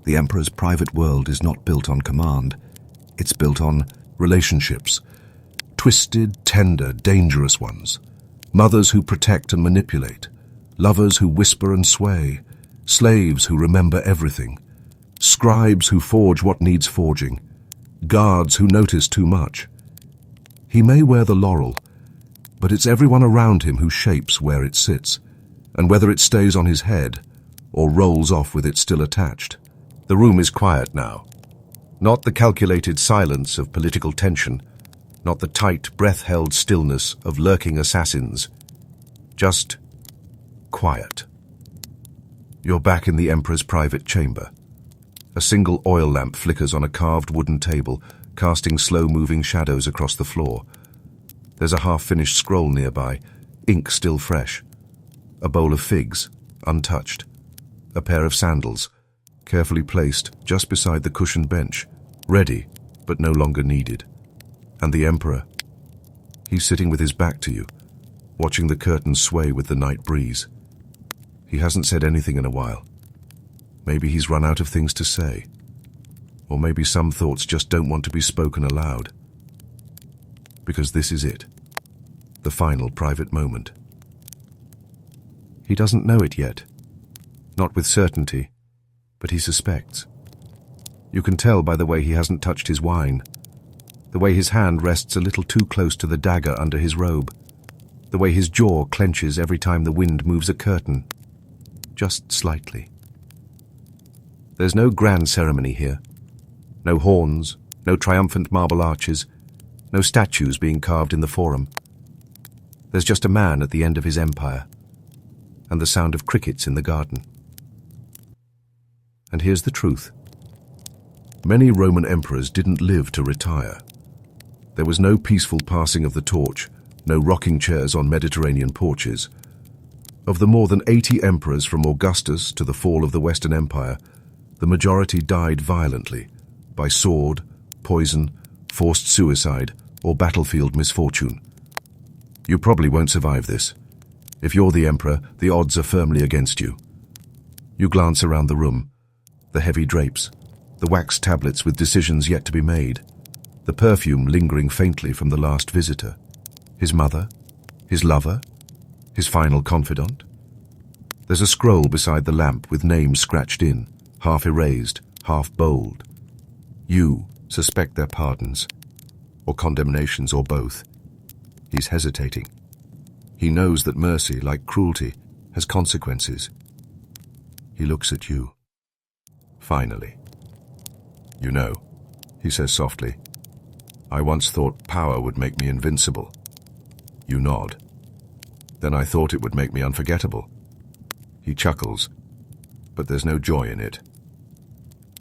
The Emperor's private world is not built on command. It's built on relationships. Twisted, tender, dangerous ones. Mothers who protect and manipulate. Lovers who whisper and sway. Slaves who remember everything. Scribes who forge what needs forging. Guards who notice too much. He may wear the laurel, but it's everyone around him who shapes where it sits, and whether it stays on his head or rolls off with it still attached. The room is quiet now. Not the calculated silence of political tension, not the tight, breath-held stillness of lurking assassins. Just quiet. You're back in the Emperor's private chamber. A single oil lamp flickers on a carved wooden table, casting slow-moving shadows across the floor. There's a half-finished scroll nearby, ink still fresh. A bowl of figs, untouched. A pair of sandals, carefully placed just beside the cushioned bench, ready, but no longer needed. And the Emperor. He's sitting with his back to you, watching the curtains sway with the night breeze. He hasn't said anything in a while. Maybe he's run out of things to say. Or maybe some thoughts just don't want to be spoken aloud. Because this is it. The final private moment. He doesn't know it yet. Not with certainty, but he suspects. You can tell by the way he hasn't touched his wine, the way his hand rests a little too close to the dagger under his robe, the way his jaw clenches every time the wind moves a curtain, just slightly. There's no grand ceremony here. No horns, no triumphant marble arches, no statues being carved in the forum. There's just a man at the end of his empire, and the sound of crickets in the garden. And here's the truth. Many Roman emperors didn't live to retire. There was no peaceful passing of the torch, no rocking chairs on Mediterranean porches. Of the more than 80 emperors from Augustus to the fall of the Western Empire, the majority died violently, by sword, poison, forced suicide, or battlefield misfortune. You probably won't survive this. If you're the emperor, the odds are firmly against you. You glance around the room, the heavy drapes, the wax tablets with decisions yet to be made, the perfume lingering faintly from the last visitor. His mother? His lover? His final confidant? There's a scroll beside the lamp with names scratched in, half erased, half bold. You suspect their pardons, or condemnations, or both. He's hesitating. He knows that mercy, like cruelty, has consequences. He looks at you. Finally. You know, he says softly, I once thought power would make me invincible. You nod. Then I thought it would make me unforgettable. He chuckles, but there's no joy in it.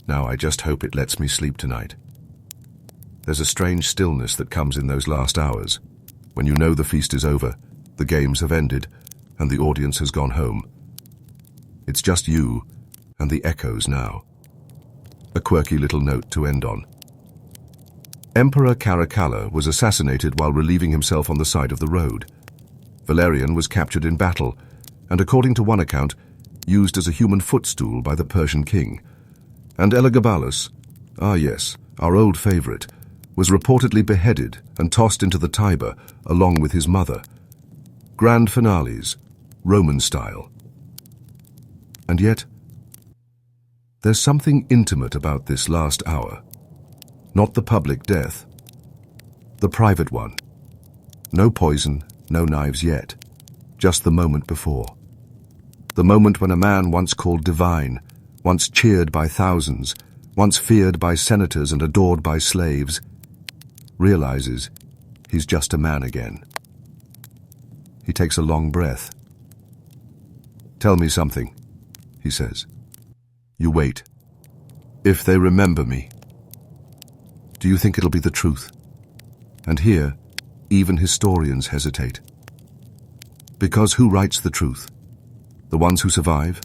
Now I just hope it lets me sleep tonight. There's a strange stillness that comes in those last hours, when you know the feast is over, the games have ended, and the audience has gone home. It's just you and the echoes now. A quirky little note to end on. Emperor Caracalla was assassinated while relieving himself on the side of the road. Valerian was captured in battle, and according to one account, used as a human footstool by the Persian king. And Elagabalus, yes, our old favourite, was reportedly beheaded and tossed into the Tiber along with his mother. Grand finales, Roman style. And yet, there's something intimate about this last hour. Not the public death, the private one. No poison, no knives yet, just the moment before. The moment when a man once called divine, once cheered by thousands, once feared by senators and adored by slaves, realizes he's just a man again. He takes a long breath. Tell me something, he says. You wait. If they remember me, do you think it'll be the truth? And here, even historians hesitate. Because who writes the truth? The ones who survive?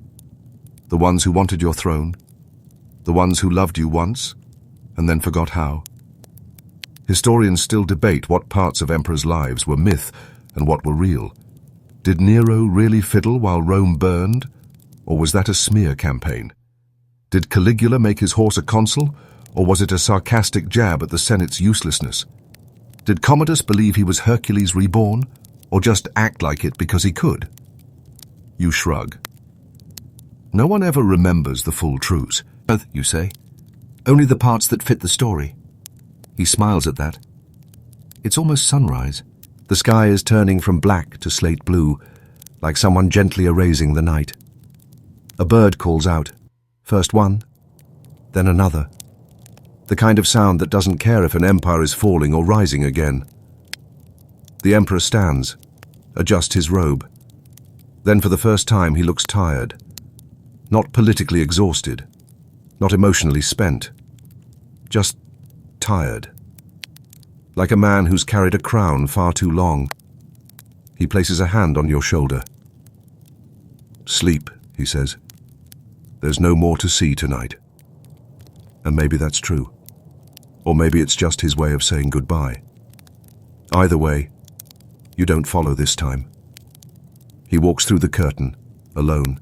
The ones who wanted your throne? The ones who loved you once, and then forgot how? Historians still debate what parts of emperors' lives were myth and what were real. Did Nero really fiddle while Rome burned? Or was that a smear campaign? Did Caligula make his horse a consul, or was it a sarcastic jab at the Senate's uselessness? Did Commodus believe he was Hercules reborn, or just act like it because he could? You shrug. No one ever remembers the full truth, you say. Only the parts that fit the story. He smiles at that. It's almost sunrise. The sky is turning from black to slate blue, like someone gently erasing the night. A bird calls out, first one, then another. The kind of sound that doesn't care if an empire is falling or rising again. The emperor stands, adjusts his robe. Then for the first time he looks tired. Not politically exhausted, not emotionally spent. Just tired. Like a man who's carried a crown far too long. He places a hand on your shoulder. Sleep, he says. There's no more to see tonight. And maybe that's true. Or maybe it's just his way of saying goodbye. Either way, you don't follow this time. He walks through the curtain, alone.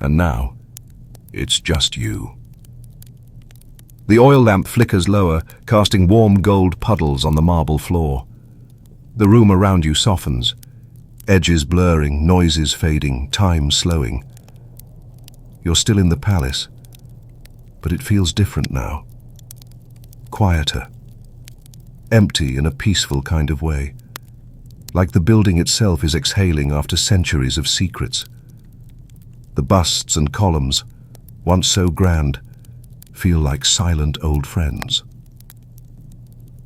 And now, it's just you. The oil lamp flickers lower, casting warm gold puddles on the marble floor. The room around you softens, edges blurring, noises fading, time slowing. You're still in the palace, but it feels different now. Quieter. Empty in a peaceful kind of way. Like the building itself is exhaling after centuries of secrets. The busts and columns, once so grand, feel like silent old friends.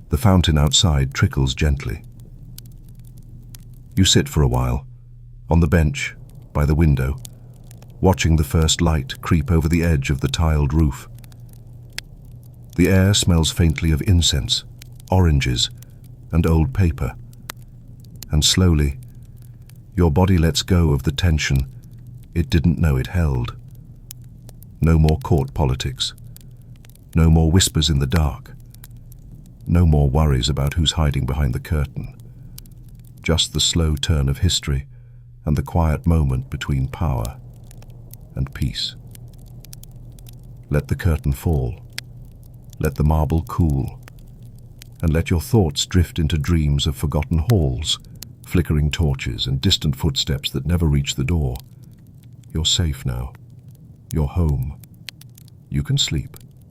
The fountain outside trickles gently. You sit for a while, on the bench, by the window, watching the first light creep over the edge of the tiled roof. The air smells faintly of incense, oranges, and old paper. And slowly, your body lets go of the tension it didn't know it held. No more court politics. No more whispers in the dark. No more worries about who's hiding behind the curtain. Just the slow turn of history and the quiet moment between power and peace. Let the curtain fall. Let the marble cool. And let your thoughts drift into dreams of forgotten halls, flickering torches and distant footsteps that never reach the door. You're safe now. You're home. You can sleep.